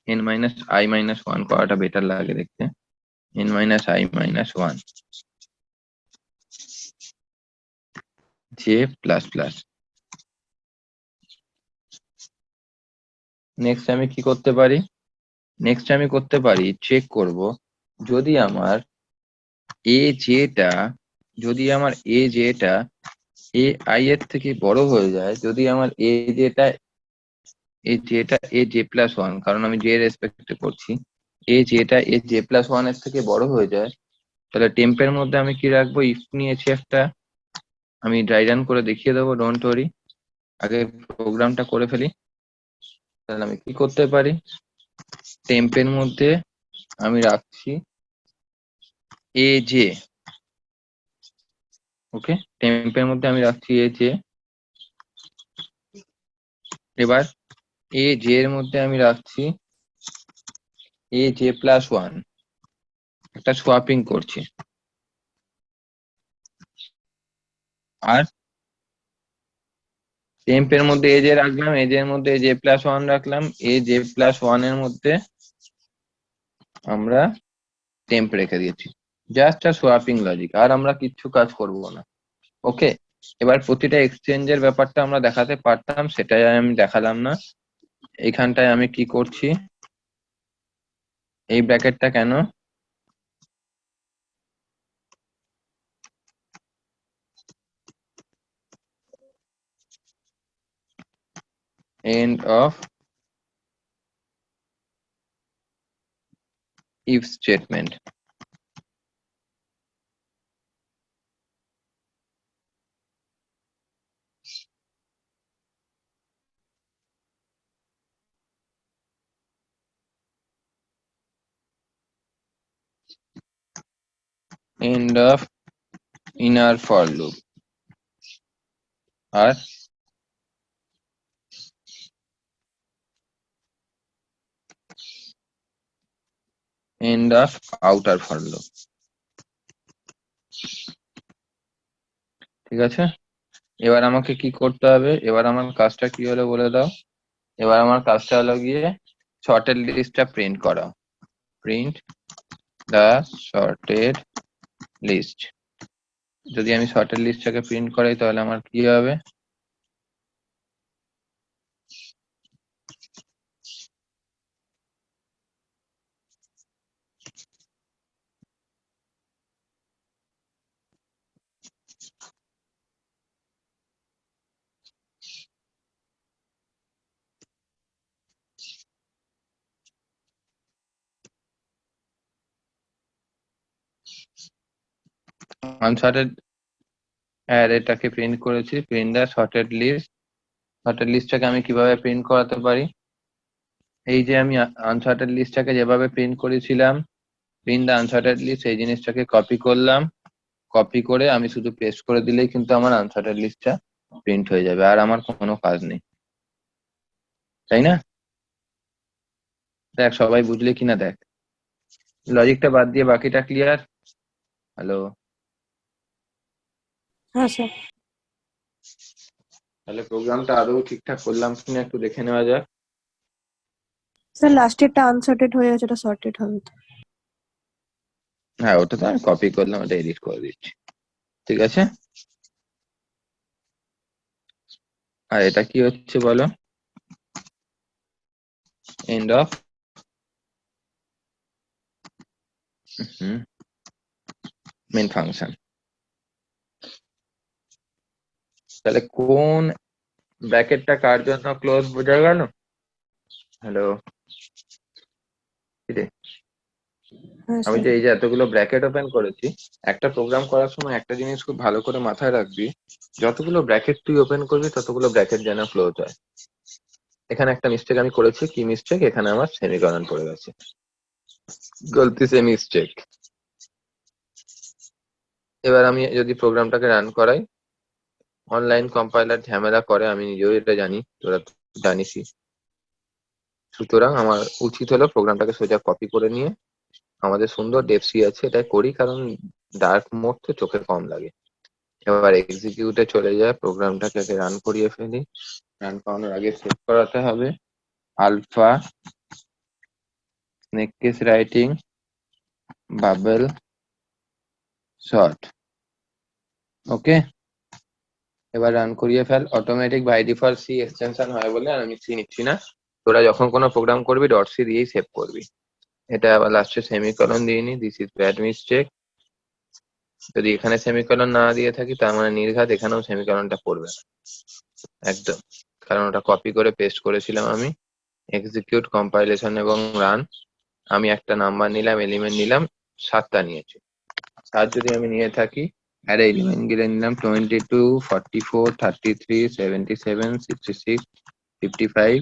n-i-1 করাটা বেটার লাগে দেখতে। n-i-1 যে প্লাস প্লাস। নেক্সট আমি কি করতে পারি? নেক্সট আমি করতে পারি চেক করব, যদি আমার এ জেটা এ আই এর থেকে বড় হয়ে যায়, যদি আমার এ জে প্লাস 1, কারণ আমি জে রেসপেক্ট করছি, এ জে প্লাস 1 এর থেকে বড় হয়ে যায়, তাহলে টেম্পের মধ্যে আমি কি রাখবো? ইফ নিয়েছি একটা, আমি ড্রাই রান করে দেখিয়ে দেবো, ডোন্ট ওরি। আগে প্রোগ্রামটা করে ফেলি। তাহলে আমি কি করতে পারি? টেম্পের মধ্যে আমি রাখছি এ জে, ওকে, টেম্পের মধ্যে আমি রাখছি এ জে। এবার এ জে এর মধ্যে আমি রাখছি এ জে প্লাস 1, একটা সোয়াপিং করছি। আর টেম্পের মধ্যে এ জে রাখলাম, এ জে এর মধ্যে এ জে প্লাস 1 রাখলাম, এ জে প্লাস 1 এর মধ্যে আমরা টেম্প রেখে দিয়েছি। জাস্ট আ সোয়াপিং লজিক, আর আমরা কিচ্ছু কাজ করব না। ওকে, এবার প্রতিটা এক্সচেঞ্জের ব্যাপারটা আমরা দেখাতে পারতাম, সেটাই আমি দেখালাম না। এইখানটায় আমি কি করছি, এই ব্র্যাকেটটা কেন? End of if statement. End of inner for loop. আর end of outer for loop. ঠিক আছে, এবার আমাকে কি করতে হবে? এবার আমার কাজটা কি হলো বলে দাও। এবার আমার কাজটা হলো গিয়ে শর্টেড লিস্টটা প্রিন্ট করা। Print the sorted list. যদি আমি শর্টেড লিস্টটাকে প্রিন্ট করাই তাহলে আমার কি হবে? আনশর্টেড অ্যারেটাকে প্রিন্ট করেছি, print the sorted list. Sorted লিস্টটাকে আমি কিভাবে প্রিন্ট করাতে পারি? এই যে আমি আনশর্টেড লিস্টটাকে যেভাবে প্রিন্ট করেছিলাম, প্রিন্ট দ্য আনশর্টেড লিস্ট, এই জিনিসটাকে কপি করলাম। কপি করে আমি শুধু পেস্ট করে দিলেই কিন্তু আমার আনশর্টেড লিস্টটা প্রিন্ট হয়ে যাবে, আর আমার কোনো কাজ নেই, তাই না? দেখ সবাই বুঝলে কিনা দেখ, লজিকটা বাদ দিয়ে বাকিটা ক্লিয়ার? হ্যালো? হ্যাঁ স্যার। তাহলে প্রোগ্রামটা আদৌ ঠিকঠাক করলাম কিনা একটু দেখে নেওয়া যাক। স্যার লাস্টেরটা আনসর্টেড হয়ে আছে, এটা সর্টেড হবে তো। হ্যাঁ, ওটা তো আমি কপি করলাম, ওটা এডিট করে দিচ্ছি। ঠিক আছে, আর এটা কি হচ্ছে বলো? End of main function. তাহলে কোন ব্র্যাকেটটা কার জন্য ক্লোজ বোঝা গেল? হ্যালো, হ্যাঁ আমি স্যার। যে এই যে এতগুলো ব্র্যাকেট ওপেন করেছি, একটা প্রোগ্রাম করার সময় একটা জিনিস খুব ভালো করে মাথায় রাখবি, যতগুলো ব্র্যাকেট তুই ওপেন করবি ততগুলো ব্র্যাকেট যেন ক্লোজ হয়। এখানে একটা মিস্টেক আমি করেছি, কি মিস্টেক? এখানে আমার সেমিকলন পড়ে গেছে, গলতি সে মিস্টেক। এবার আমি যদি প্রোগ্রামটাকে রান করাই, অনলাইন কম্পাইলার ঝামেলা করে, আমি নিজেও এটা জানি, তোরা তো জানিসই। সুতরাং আমার উচিত হলো প্রোগ্রামটাকে সোজা কপি করে নিয়ে, আমাদের সুন্দর ডেপসি আছে, এটা করি কারণ ডার্ক মোড তো চোখে কম লাগে। এবার এক্সিকিউটে চলে যায়, প্রোগ্রামটাকে রান করিয়ে ফেলি। রান করানোর আগে সেভ করাতে হবে alpha snake case writing bubble sort. Okay, এবার রান করিয়ে ফেল। Automatic by default C extension হয় বলে আর আমি সি নিচ্ছি না। তোরা যখন কোনো প্রোগ্রাম করবি ডট সি দিয়েই সেভ করবি। এটা আবার লাস্টে সেমিকলন দিইনি, দিস ইজ ব্যাড মিস্টেক। যদি এখানে সেমিকলন না দিয়ে থাকি তার মানে নির্ঘাত এখানেও সেমিকলনটা পড়বে না একদম, কারণ ওটা কপি করে পেস্ট করেছিলাম আমি। এক্সিকিউট, কম্পাইলেশন এবং রান। আমি একটা নাম্বার নিলাম, এলিমেন্ট নিলাম, 7টা নিয়েছি। 7 যদি আমি নিয়ে থাকি, অ্যারে এলিমেন্ট গিলে নিলাম 22, 44, 33, 77, 66, 55,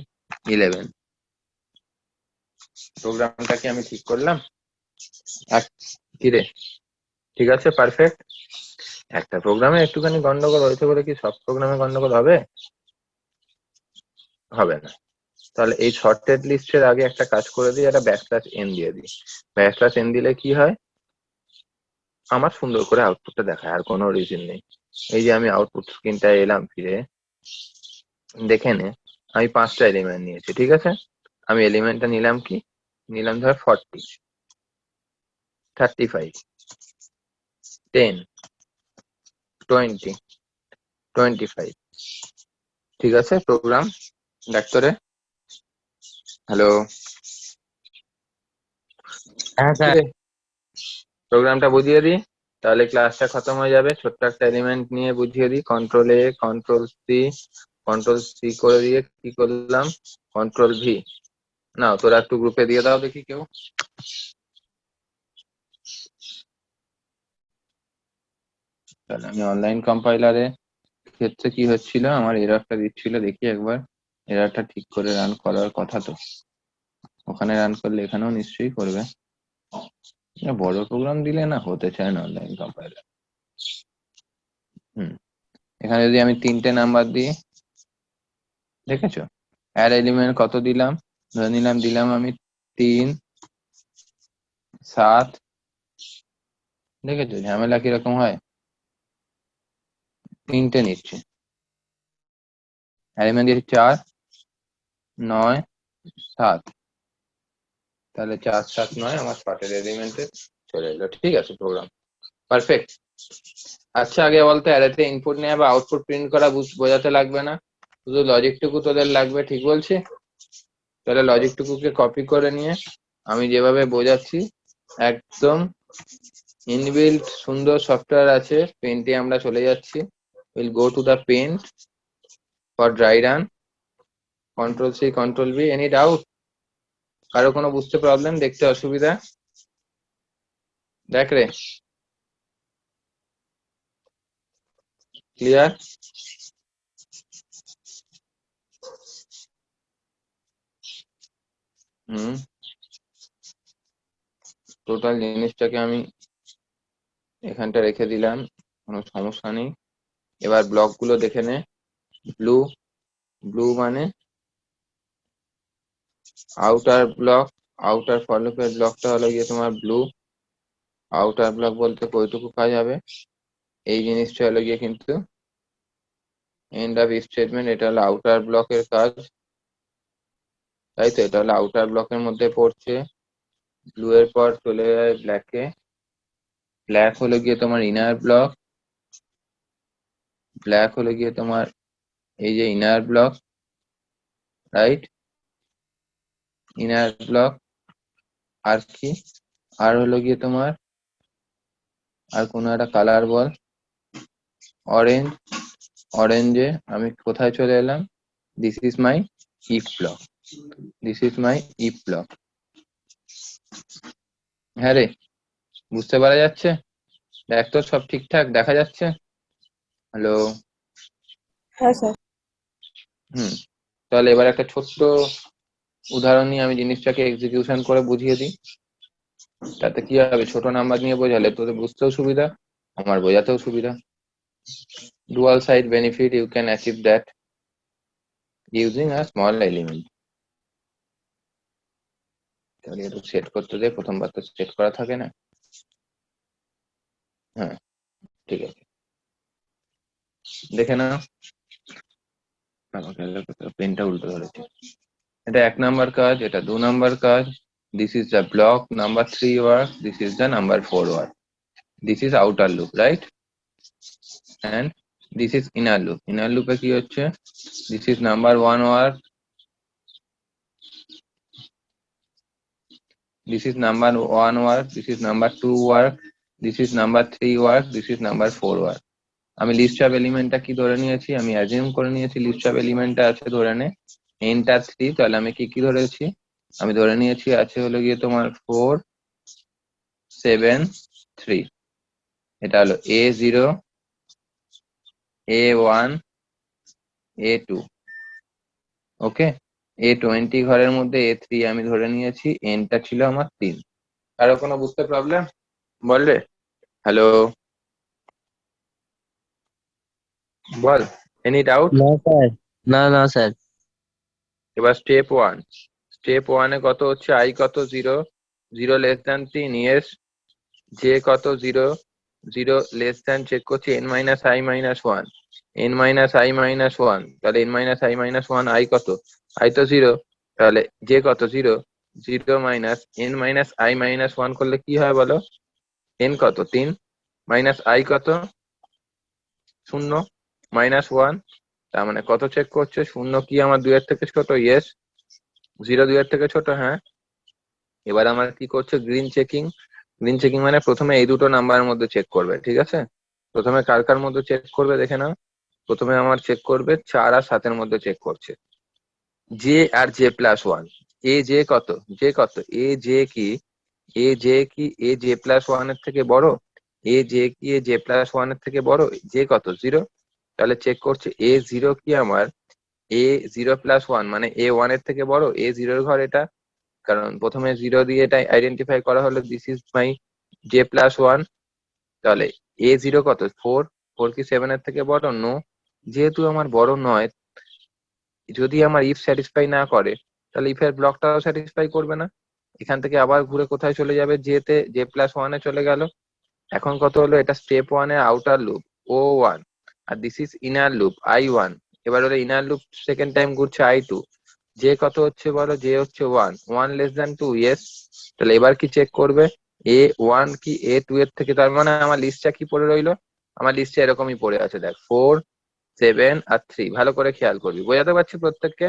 11। প্রোগ্রামটাকে আমি ঠিক করলাম। কিরে, ঠিক আছে, পারফেক্ট। একটা প্রোগ্রামে একটুখানি গন্ডগোল হয়েছে বলে কি সব প্রোগ্রামে গন্ডগোল হবে? হবে না। তাহলে এই শর্টেড লিস্টের আগে একটা কাজ করে দিই, একটা ব্যাকস্ল্যাশ এন দিয়ে দিই। ব্যাকস্ল্যাশ এন দিলে কি হয়, আমার সুন্দর করে আউটপুটটা দেখায়, আর কোনো রিজন নেই। এই যে আমি আউটপুট স্ক্রিনটা এলাম ফিরে, দেখে নে আমি 5টা এলিমেন্ট নিয়েছি, ঠিক আছে? আমি এলিমেন্টটা নিলাম কি, নিলাম ধর 40, 35, 10, 20, 25। ঠিক আছে? প্রোগ্রাম দেখ তোরে। হ্যালো, হ্যাঁ স্যার। কিরে, প্রোগ্রামটা বুঝিয়ে দিই তাহলে ক্লাসটা খতম হয়ে যাবে। ছোট্ট একটা এলিমেন্ট নিয়ে বুঝিয়ে দিই। কন্ট্রোল এ, কন্ট্রোল সি করে দিয়ে কি করলাম, কন্ট্রোল ভি। না, তোরা একটু গ্রুপে দিয়ে দাও দেখি কেউ। তাহলে আমি অনলাইন কম্পাইলারে ক্ষেত্রে কি হচ্ছিল, আমার এররটা দিচ্ছিল, দেখি একবার। এররটা ঠিক করে রান করার কথা তো, ওখানে রান করলে এখানেও নিশ্চয়ই করবে। বড় প্রোগ্রাম দিলে না হতে চায় না অনলাইন কম্পাইলার। এখানে যদি আমি 3টে নাম্বার দিই, দেখেছো অ্যাড এলিমেন্ট কত দিলাম, ধরে নিলাম দিলাম আমি 3, 7। দেখেছো ঝামেলা কিরকম হয়? 3টে নিচ্ছে, এলিমেন্ট দিয়েছি 4, 9, 7। তাহলে 4, 7, 9 আমার শর্টের এলিমেন্টে চলে এলো। ঠিক আছে, প্রোগ্রাম পারফেক্ট। আচ্ছা, আগে বলতো অ্যারেতে ইনপুট নেওয়া বা আউটপুট প্রিন্ট করা বোঝাতে লাগবে না, শুধু লজিকটুকু তোদের লাগবে, ঠিক বলছি? তাহলে লজিকটুকুকে কপি করে নিয়ে আমি যেভাবে বোঝাচ্ছি একদম ইনবিল্ট সুন্দর সফটওয়্যার আছে, পেন্টে আমরা চলে যাচ্ছি। Will go to the paint for dry run, control C, control V. Any doubt? কারো কোনো বুঝতে প্রবলেম, দেখতে অসুবিধা? দেখ রে, ক্লিয়ার? টোটাল জিনিসটাকে আমি এখানটা রেখে দিলাম, কোনো সমস্যা নেই। এবার ব্লক গুলো দেখে নে। ব্লু, ব্লু মানে আউটার ব্লক, আউটার ফর লুপের ব্লকটা হলো গিয়ে তোমার ব্লু। আউটার ব্লক বলতে কয়টুকু কাজ হবে, এই জিনিসটা হলো গিয়ে কিন্তু এন্ড অফ স্টেটমেন্ট, এটা হলো আউটার ব্লকের কাজ, তাই তো? এটা হলো আউটার ব্লকের মধ্যে পড়ছে। ব্লু এর পর চলে যায় ব্ল্যাকে, ব্ল্যাক হলো গিয়ে তোমার ইনার ব্লক, ব্ল্যাক হলো গিয়ে তোমার এই যে inner block, right? Inner block আর কি, আর হলো গিয়ে তোমার আর কোনো একটা কালার বল, অরেঞ্জ, অরেঞ্জে আমি কোথায় চলে এলাম? This is my if block, this is my if block. হ্যাঁ রে, বুঝতে পারা যাচ্ছে? দেখ তো সব ঠিকঠাক দেখা যাচ্ছে? হ্যালো? হ্যাঁ স্যার। তাহলে এবার একটা ছোট্ট উদাহরণ নিয়ে আমি জিনিসটাকে এক্সিকিউশন করে বুঝিয়ে দিই। তাতে কি হবে, ছোট নাম্বার নিয়ে বোঝালে তোদের বুঝতেও সুবিধা, আমার বোঝাতেও সুবিধা। Dual side benefit you can achieve that using a small element. তাহলে একটু সেট করতে দে, প্রথমবার তো সেট করা থাকে না। হ্যাঁ ঠিক আছে, দেখে নাও। আমাকে পেনটা উল্টো ধরেছে। এটা 1 নাম্বার কাজ, এটা 2 নাম্বার কাজ। This is the block number 3 work, this is the number 4 work. This is outer loop, right? and this is inner loop. Inner loop এ কি হচ্ছে? This is number 1 work, this is number 1 work, this is number 2 work, this is number 3 work, this is number 4 work. আমি list of এলিমেন্টটা কি ধরে নিয়েছি? আমি assume করে নিয়েছি list of এলিমেন্টটা আছে ধরে নে এনটা 3। তাহলে আমি কি কি ধরেছি? আমি ধরে নিয়েছি আছে হলো গিয়ে তোমার 4 7 3। এটা হলো A0 A1 A2। ওকে, A20 ঘরের মধ্যে A3 আমি ধরে নিয়েছি, এনটা ছিল আমার 3। কারো কোনো বুঝতে প্রবলেম বললে? হ্যালো, বল, এনি ডাউট? না স্যার, না স্যার। এবার স্টেপ 1, স্টেপ 1 এ কত হচ্ছে? আই কত? 0, 0 লেস দ্যান 3, ইয়েস। জে কত? 0, 0 লেস দ্যান চেক করছি n minus I minus 1, n minus I minus 1। তাহলে n minus I minus 1, I কত? আই তো 0। তাহলে জে কত? 0, 0 minus n minus I minus 1 করলে কি হয় বলো? n কত? 3 মাইনাস আই কত? 0 মাইনাস 1। তার মানে কত চেক করছে? 0 কি আমার 2 এর থেকে ছোট? ইয়েস। 0 2 এর থেকে ছোট, হ্যাঁ। এবার আমার কি করছে? Green checking. গ্রিন চেকিং মানে প্রথমে এই দুটো নাম্বারের মধ্যে চেক করবে, ঠিক আছে? প্রথমে কার কার মধ্যে চেক করবে দেখে নাও। প্রথমে আমার চেক করবে 4 আর 7 এর মধ্যে চেক করছে জে আর জে প্লাস 1। এ জে কত? জে কত? এ জে কি এ জে কি এ জে প্লাস 1 এর থেকে বড়? এ জে কি এ জে প্লাস 1 এর থেকে বড়? জে কত? 0। তাহলে চেক করছে A0 কি আমার A0 প্লাস 1 মানে A1 এর থেকে বড়? A0 এর ঘর এটা, কারণ প্রথমে 0 দিয়ে এটা আইডেন্টিফাই করা হলো this is my J plus 1। তাহলে A0 কত? 4, 4 কি 7 এর থেকে বড়? নো। যেহেতু আমার বড় নয়, যদি আমার ইফ স্যাটিসফাই না করে তাহলে ইফ এর ব্লকটাও স্যাটিসফাই করবে না। এখান থেকে আবার ঘুরে কোথায় চলে যাবে? জে প্লাস 1 এ চলে গেল। এখন কত হলো? এটা স্টেপ 1 এর আউটার লুপ O1, আর this is inner loop I1। এবার হলো ইনার লুপ সেকেন্ড টাইম ঘুরছে I2। জে কত হচ্ছে বলো? জে হচ্ছে 1, 1 লেস দ্যান 2, ইয়েস। তাহলে এবার কি চেক করবে? A1 কি A2 এর থেকে? তার মানে আমার লিস্টটা কি পড়ে রইলো? আমার লিস্টে এরকমই পড়ে আছে, দেখ 4 7 আর 3। ভালো করে খেয়াল করবি, বোঝাতে পারছি প্রত্যেককে?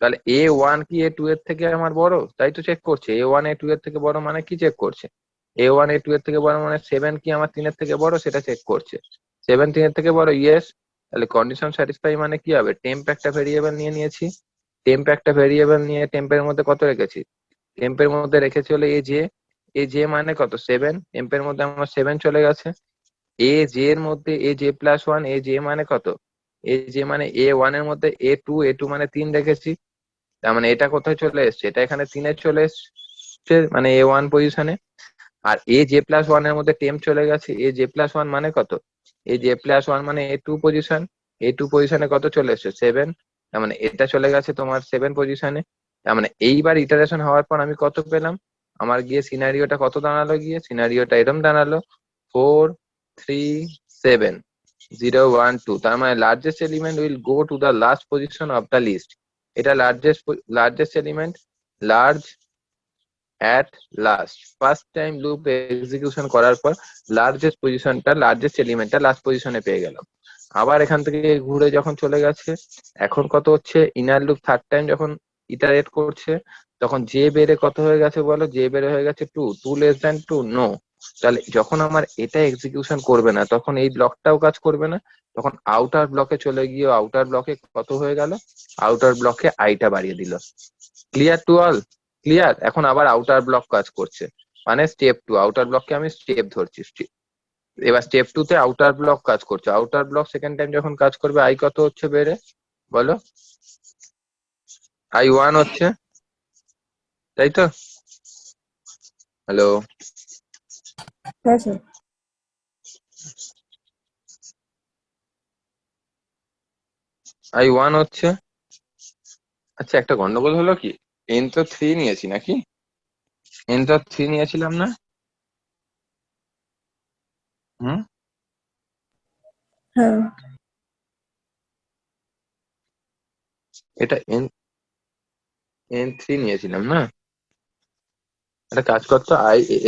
তাহলে A1 কি A2 এর থেকে আমার বড়? তাই তো চেক করছে। A1 A2 এর থেকে বড় মানে কি চেক করছে? A1 A2 এর থেকে বড় মানে 7 কি আমার 3 এর থেকে বড় সেটা চেক করছে। 7 3 এর থেকে বড়, ইয়েস। তাহলে কন্ডিশন স্যাটিসফাই মানে কি হবে? টেম্প একটা ভেরিয়েবল নিয়ে নিয়েছি, টেম্প একটা ভেরিয়েবল নিয়ে টেম্পের মধ্যে কত রেখেছি? টেম্পের মধ্যে রেখেছি হলো এ জে মানে কত? 7। টেম্পের মধ্যে আমার 7 চলে গেছে। এ জে এর মধ্যে এ জে প্লাস 1, এ জে মানে কত? এ জে মানে A1 এর মধ্যে A2 মানে 3 রেখেছি। তার মানে এটা কোথায় চলে এসছে? এটা এখানে 3 এ চলে এসছে, মানে A1 পজিশনে। আর এ জে প্লাস 1 এর মধ্যে টেম্প চলে গেছে। এ জে প্লাস 1 মানে কত? এ জে প্লাস 1 মানে A2 পজিশন। A2 পজিশনে কত চলে এসছে? 7। তার মানে এটা চলে গেছে তোমার 7 পজিশনে। তার মানে এইবার ইটারেশন হওয়ার পর আমি কত পেলাম? আমার গিয়ে সিনারিওটা কত দাঁড়ালো? গিয়ে সিনারিওটা এরকম দাঁড়ালো 4 3 7 0 1 2। তার মানে largest element will go to the last position of the list. এটা largest element, large at last. First time loop execution করার পর লার্জেস্ট পজিশনটা, লার্জেস্ট এলিমেন্টটা লাস্ট পজিশনে পেয়ে গেলাম। আবার এখান থেকে ঘুরে যখন চলে গেছে, এখন কত হচ্ছে? ইনার লুপ থার্ড টাইম যখন ইটারেট করছে তখন জে বেড়ে কত হয়ে গেছে বলো? জে বেড়ে হয়ে গেছে 2, 2 লেস দ্যান 2, নো। তাহলে যখন আমার এটা এক্সিকিউশন করবে না তখন এই ব্লকটাও কাজ করবে না। তখন আউটার ব্লকে চলে গিয়ে আউটার ব্লকে কত হয়ে গেল, আউটার ব্লকে আইটা বাড়িয়ে দিল। Clear to all? ক্লিয়ার? এখন আবার আউটার ব্লক কাজ করছে, মানে স্টেপ 2, আউটার ব্লককে আমি স্টেপ ধরছি। এবার স্টেপ 2 তে আউটার ব্লক কাজ করছে, আউটার ব্লক সেকেন্ড টাইম যখন কাজ করবে আই কত হচ্ছে বেড়ে, বলো? I1 হচ্ছে, তাই তো? হ্যালো? হ্যাঁ স্যার। I1 হচ্ছে। আচ্ছা, একটা গন্ডগোল হলো কি, এন তো 3 নিয়েছি নাকি, এন তো 3 নিয়েছিলাম না? হুম, হ্যাঁ এটা N3 নিয়েছিলাম না? একটা কাজ করতো,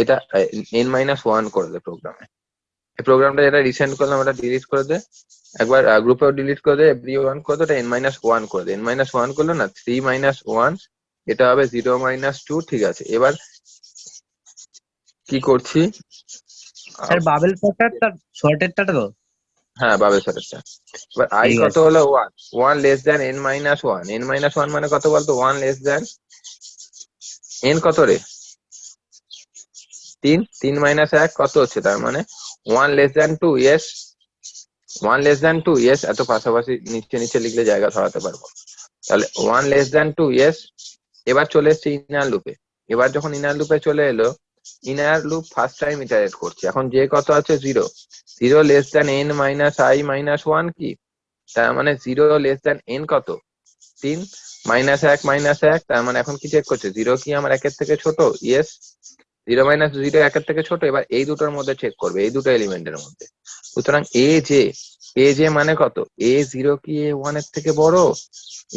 এটা N-1 করে দে প্রোগ্রামে। এই প্রোগ্রামটা যেটা রিসেন্ড করলাম ওটা ডিলিট করে দে, একবার গ্রুপেও ডিলিট করে দে, everyone করে দে, ওটা N-1 করে দে। N-1 করলো না, 3 - 1, এটা হবে 0 - 2। ঠিক আছে, এবার কি করছি? স্যার বাবেল শর্টেরটা তো? হ্যাঁ, বাবে সরেরটা। এবার আই ঠিক কত আছে। হলো? 1, 1 লেস দ্যান N-1, N-1 মানে কত বলতো? 1 লেস দ্যান N কত রে? 3, 3 - 1 কত হচ্ছে, তার মানে 1 less than 2, yes. 1 less than 2, yes. এত পাশাপাশি নিচে নিচে লিখলে জায়গা ধরাতে পারবো। তাহলে 1 লেস দ্যান 2, ইয়েস। এবার চলে এসছে ইনার লুপে। এবার যখন ইনার লুপে চলে এলো, inner loop first time iterate করছে। এখন যে কত আছে? 0, 0 লেস দ্যান N-I - 1 কি? তার মানে 0 লেস দ্যান N কত? 3 - 1 তার মানে এখন কি চেক করছে? 0 কি আমার 1 এর থেকে ছোট? ইয়েস। 0 - 0 1 এর থেকে ছোট। এবার এই দুটোর মধ্যে চেক করবে, এই দুটো এলিমেন্টের মধ্যে। সুতরাং এ জে মানে কত? A0 কি A1 এর থেকে বড়?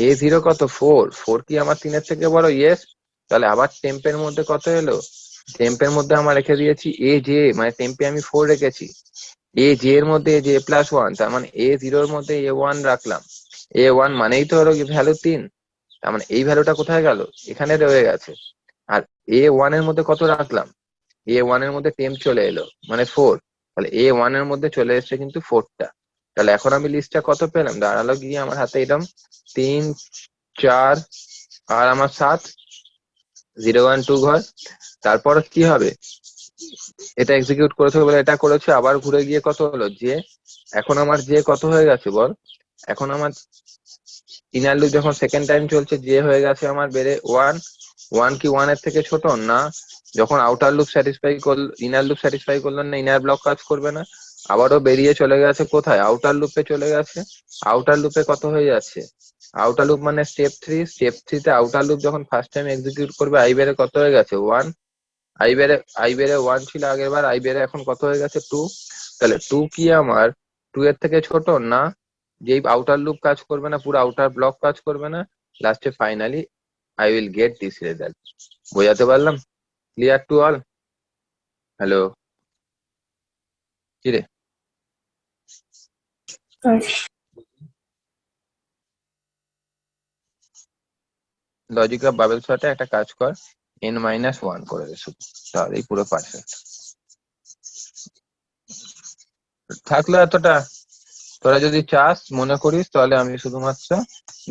A0 কত? 4, 4 কি আমার 3 এর থেকে বড়? ইয়েস। তাহলে আবার টেম্পের মধ্যে কত এলো? টেম্পের মধ্যে আমার রেখে দিয়েছি A-J, মানে টেম্পে আমি 4 রেখেছি। A-J এর মধ্যে J+1, তার মানে A0 এর মধ্যে A1 রাখলাম। A1 মানেই তো হলো ভ্যালু 3, তার মানে এই ভ্যালুটা কোথায় গেল? এখানে রয়ে গেছে। আর A1 এর মধ্যে কত রাখলাম? A1 এর মধ্যে টেম্প চলে এলো, মানে 4। তাহলে A1 এর মধ্যে চলে এসছে কিন্তু 4টা। তাহলে এখন আমি লিস্টটা কত পেলাম? দাঁড়ালো গিয়ে আমার হাতে এরকম 3, 4 আর আমার 7, 0 1 2 ঘর। তারপর কি হবে? এটা এক্সিকিউট করেছে বলে এটা করেছে, আবার ঘুরে গিয়ে কত হলো? যে এখন আমার যে কত হয়ে গেছে বল? এখন আমার ইনার লুপ যখন সেকেন্ড টাইম চলছে, যে হয়ে গেছে আমার বেড়ে 1, 1 কি 1 এর থেকে ছোট না? যখন আউটার লুপ স্যাটিসফাই করলো, ইনার লুপ স্যাটিসফাই করলো না, ইনার ব্লক কাজ করবে না। আবারও বেরিয়ে চলে গেছে কোথায়? আউটার লুপে চলে গেছে। আউটার লুপে কত হয়ে যাচ্ছে? আউটার লুপ মানে স্টেপ 3, স্টেপ 3 তে আউটার লুপ যখন ফার্স্ট টাইম এক্সিকিউট করবে, আই বেড়ে কত হয়ে গেছে? 1। আই বেড়ে 1 ছিল আগের বার, আই বেড়ে এখন কত হয়ে গেছে? 2। তাহলে 2 কি আমার 2 এর থেকে ছোট না? যেই আউটার লুপ কাজ করবে না, পুরো আউটার ব্লক কাজ করবে না, লাস্টে finally I will get this result. বোঝাতে পারলাম? Clear to all? হ্যালো? কি রে? লজিক অফ বাবেল শর্টে একটা কাজ কর, N-1 করে দে শুধু, তাহলেই পুরো পারফেক্ট থাকলো। এতটা তোরা যদি চাস মনে করিস, তাহলে আমি শুধুমাত্র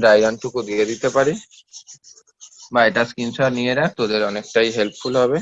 ডায়াগ্রামটুকু দিয়ে দিতে পারি, বা এটা স্ক্রিনশট নিয়ে রাখ, তোদের অনেকটাই হেল্পফুল হবে।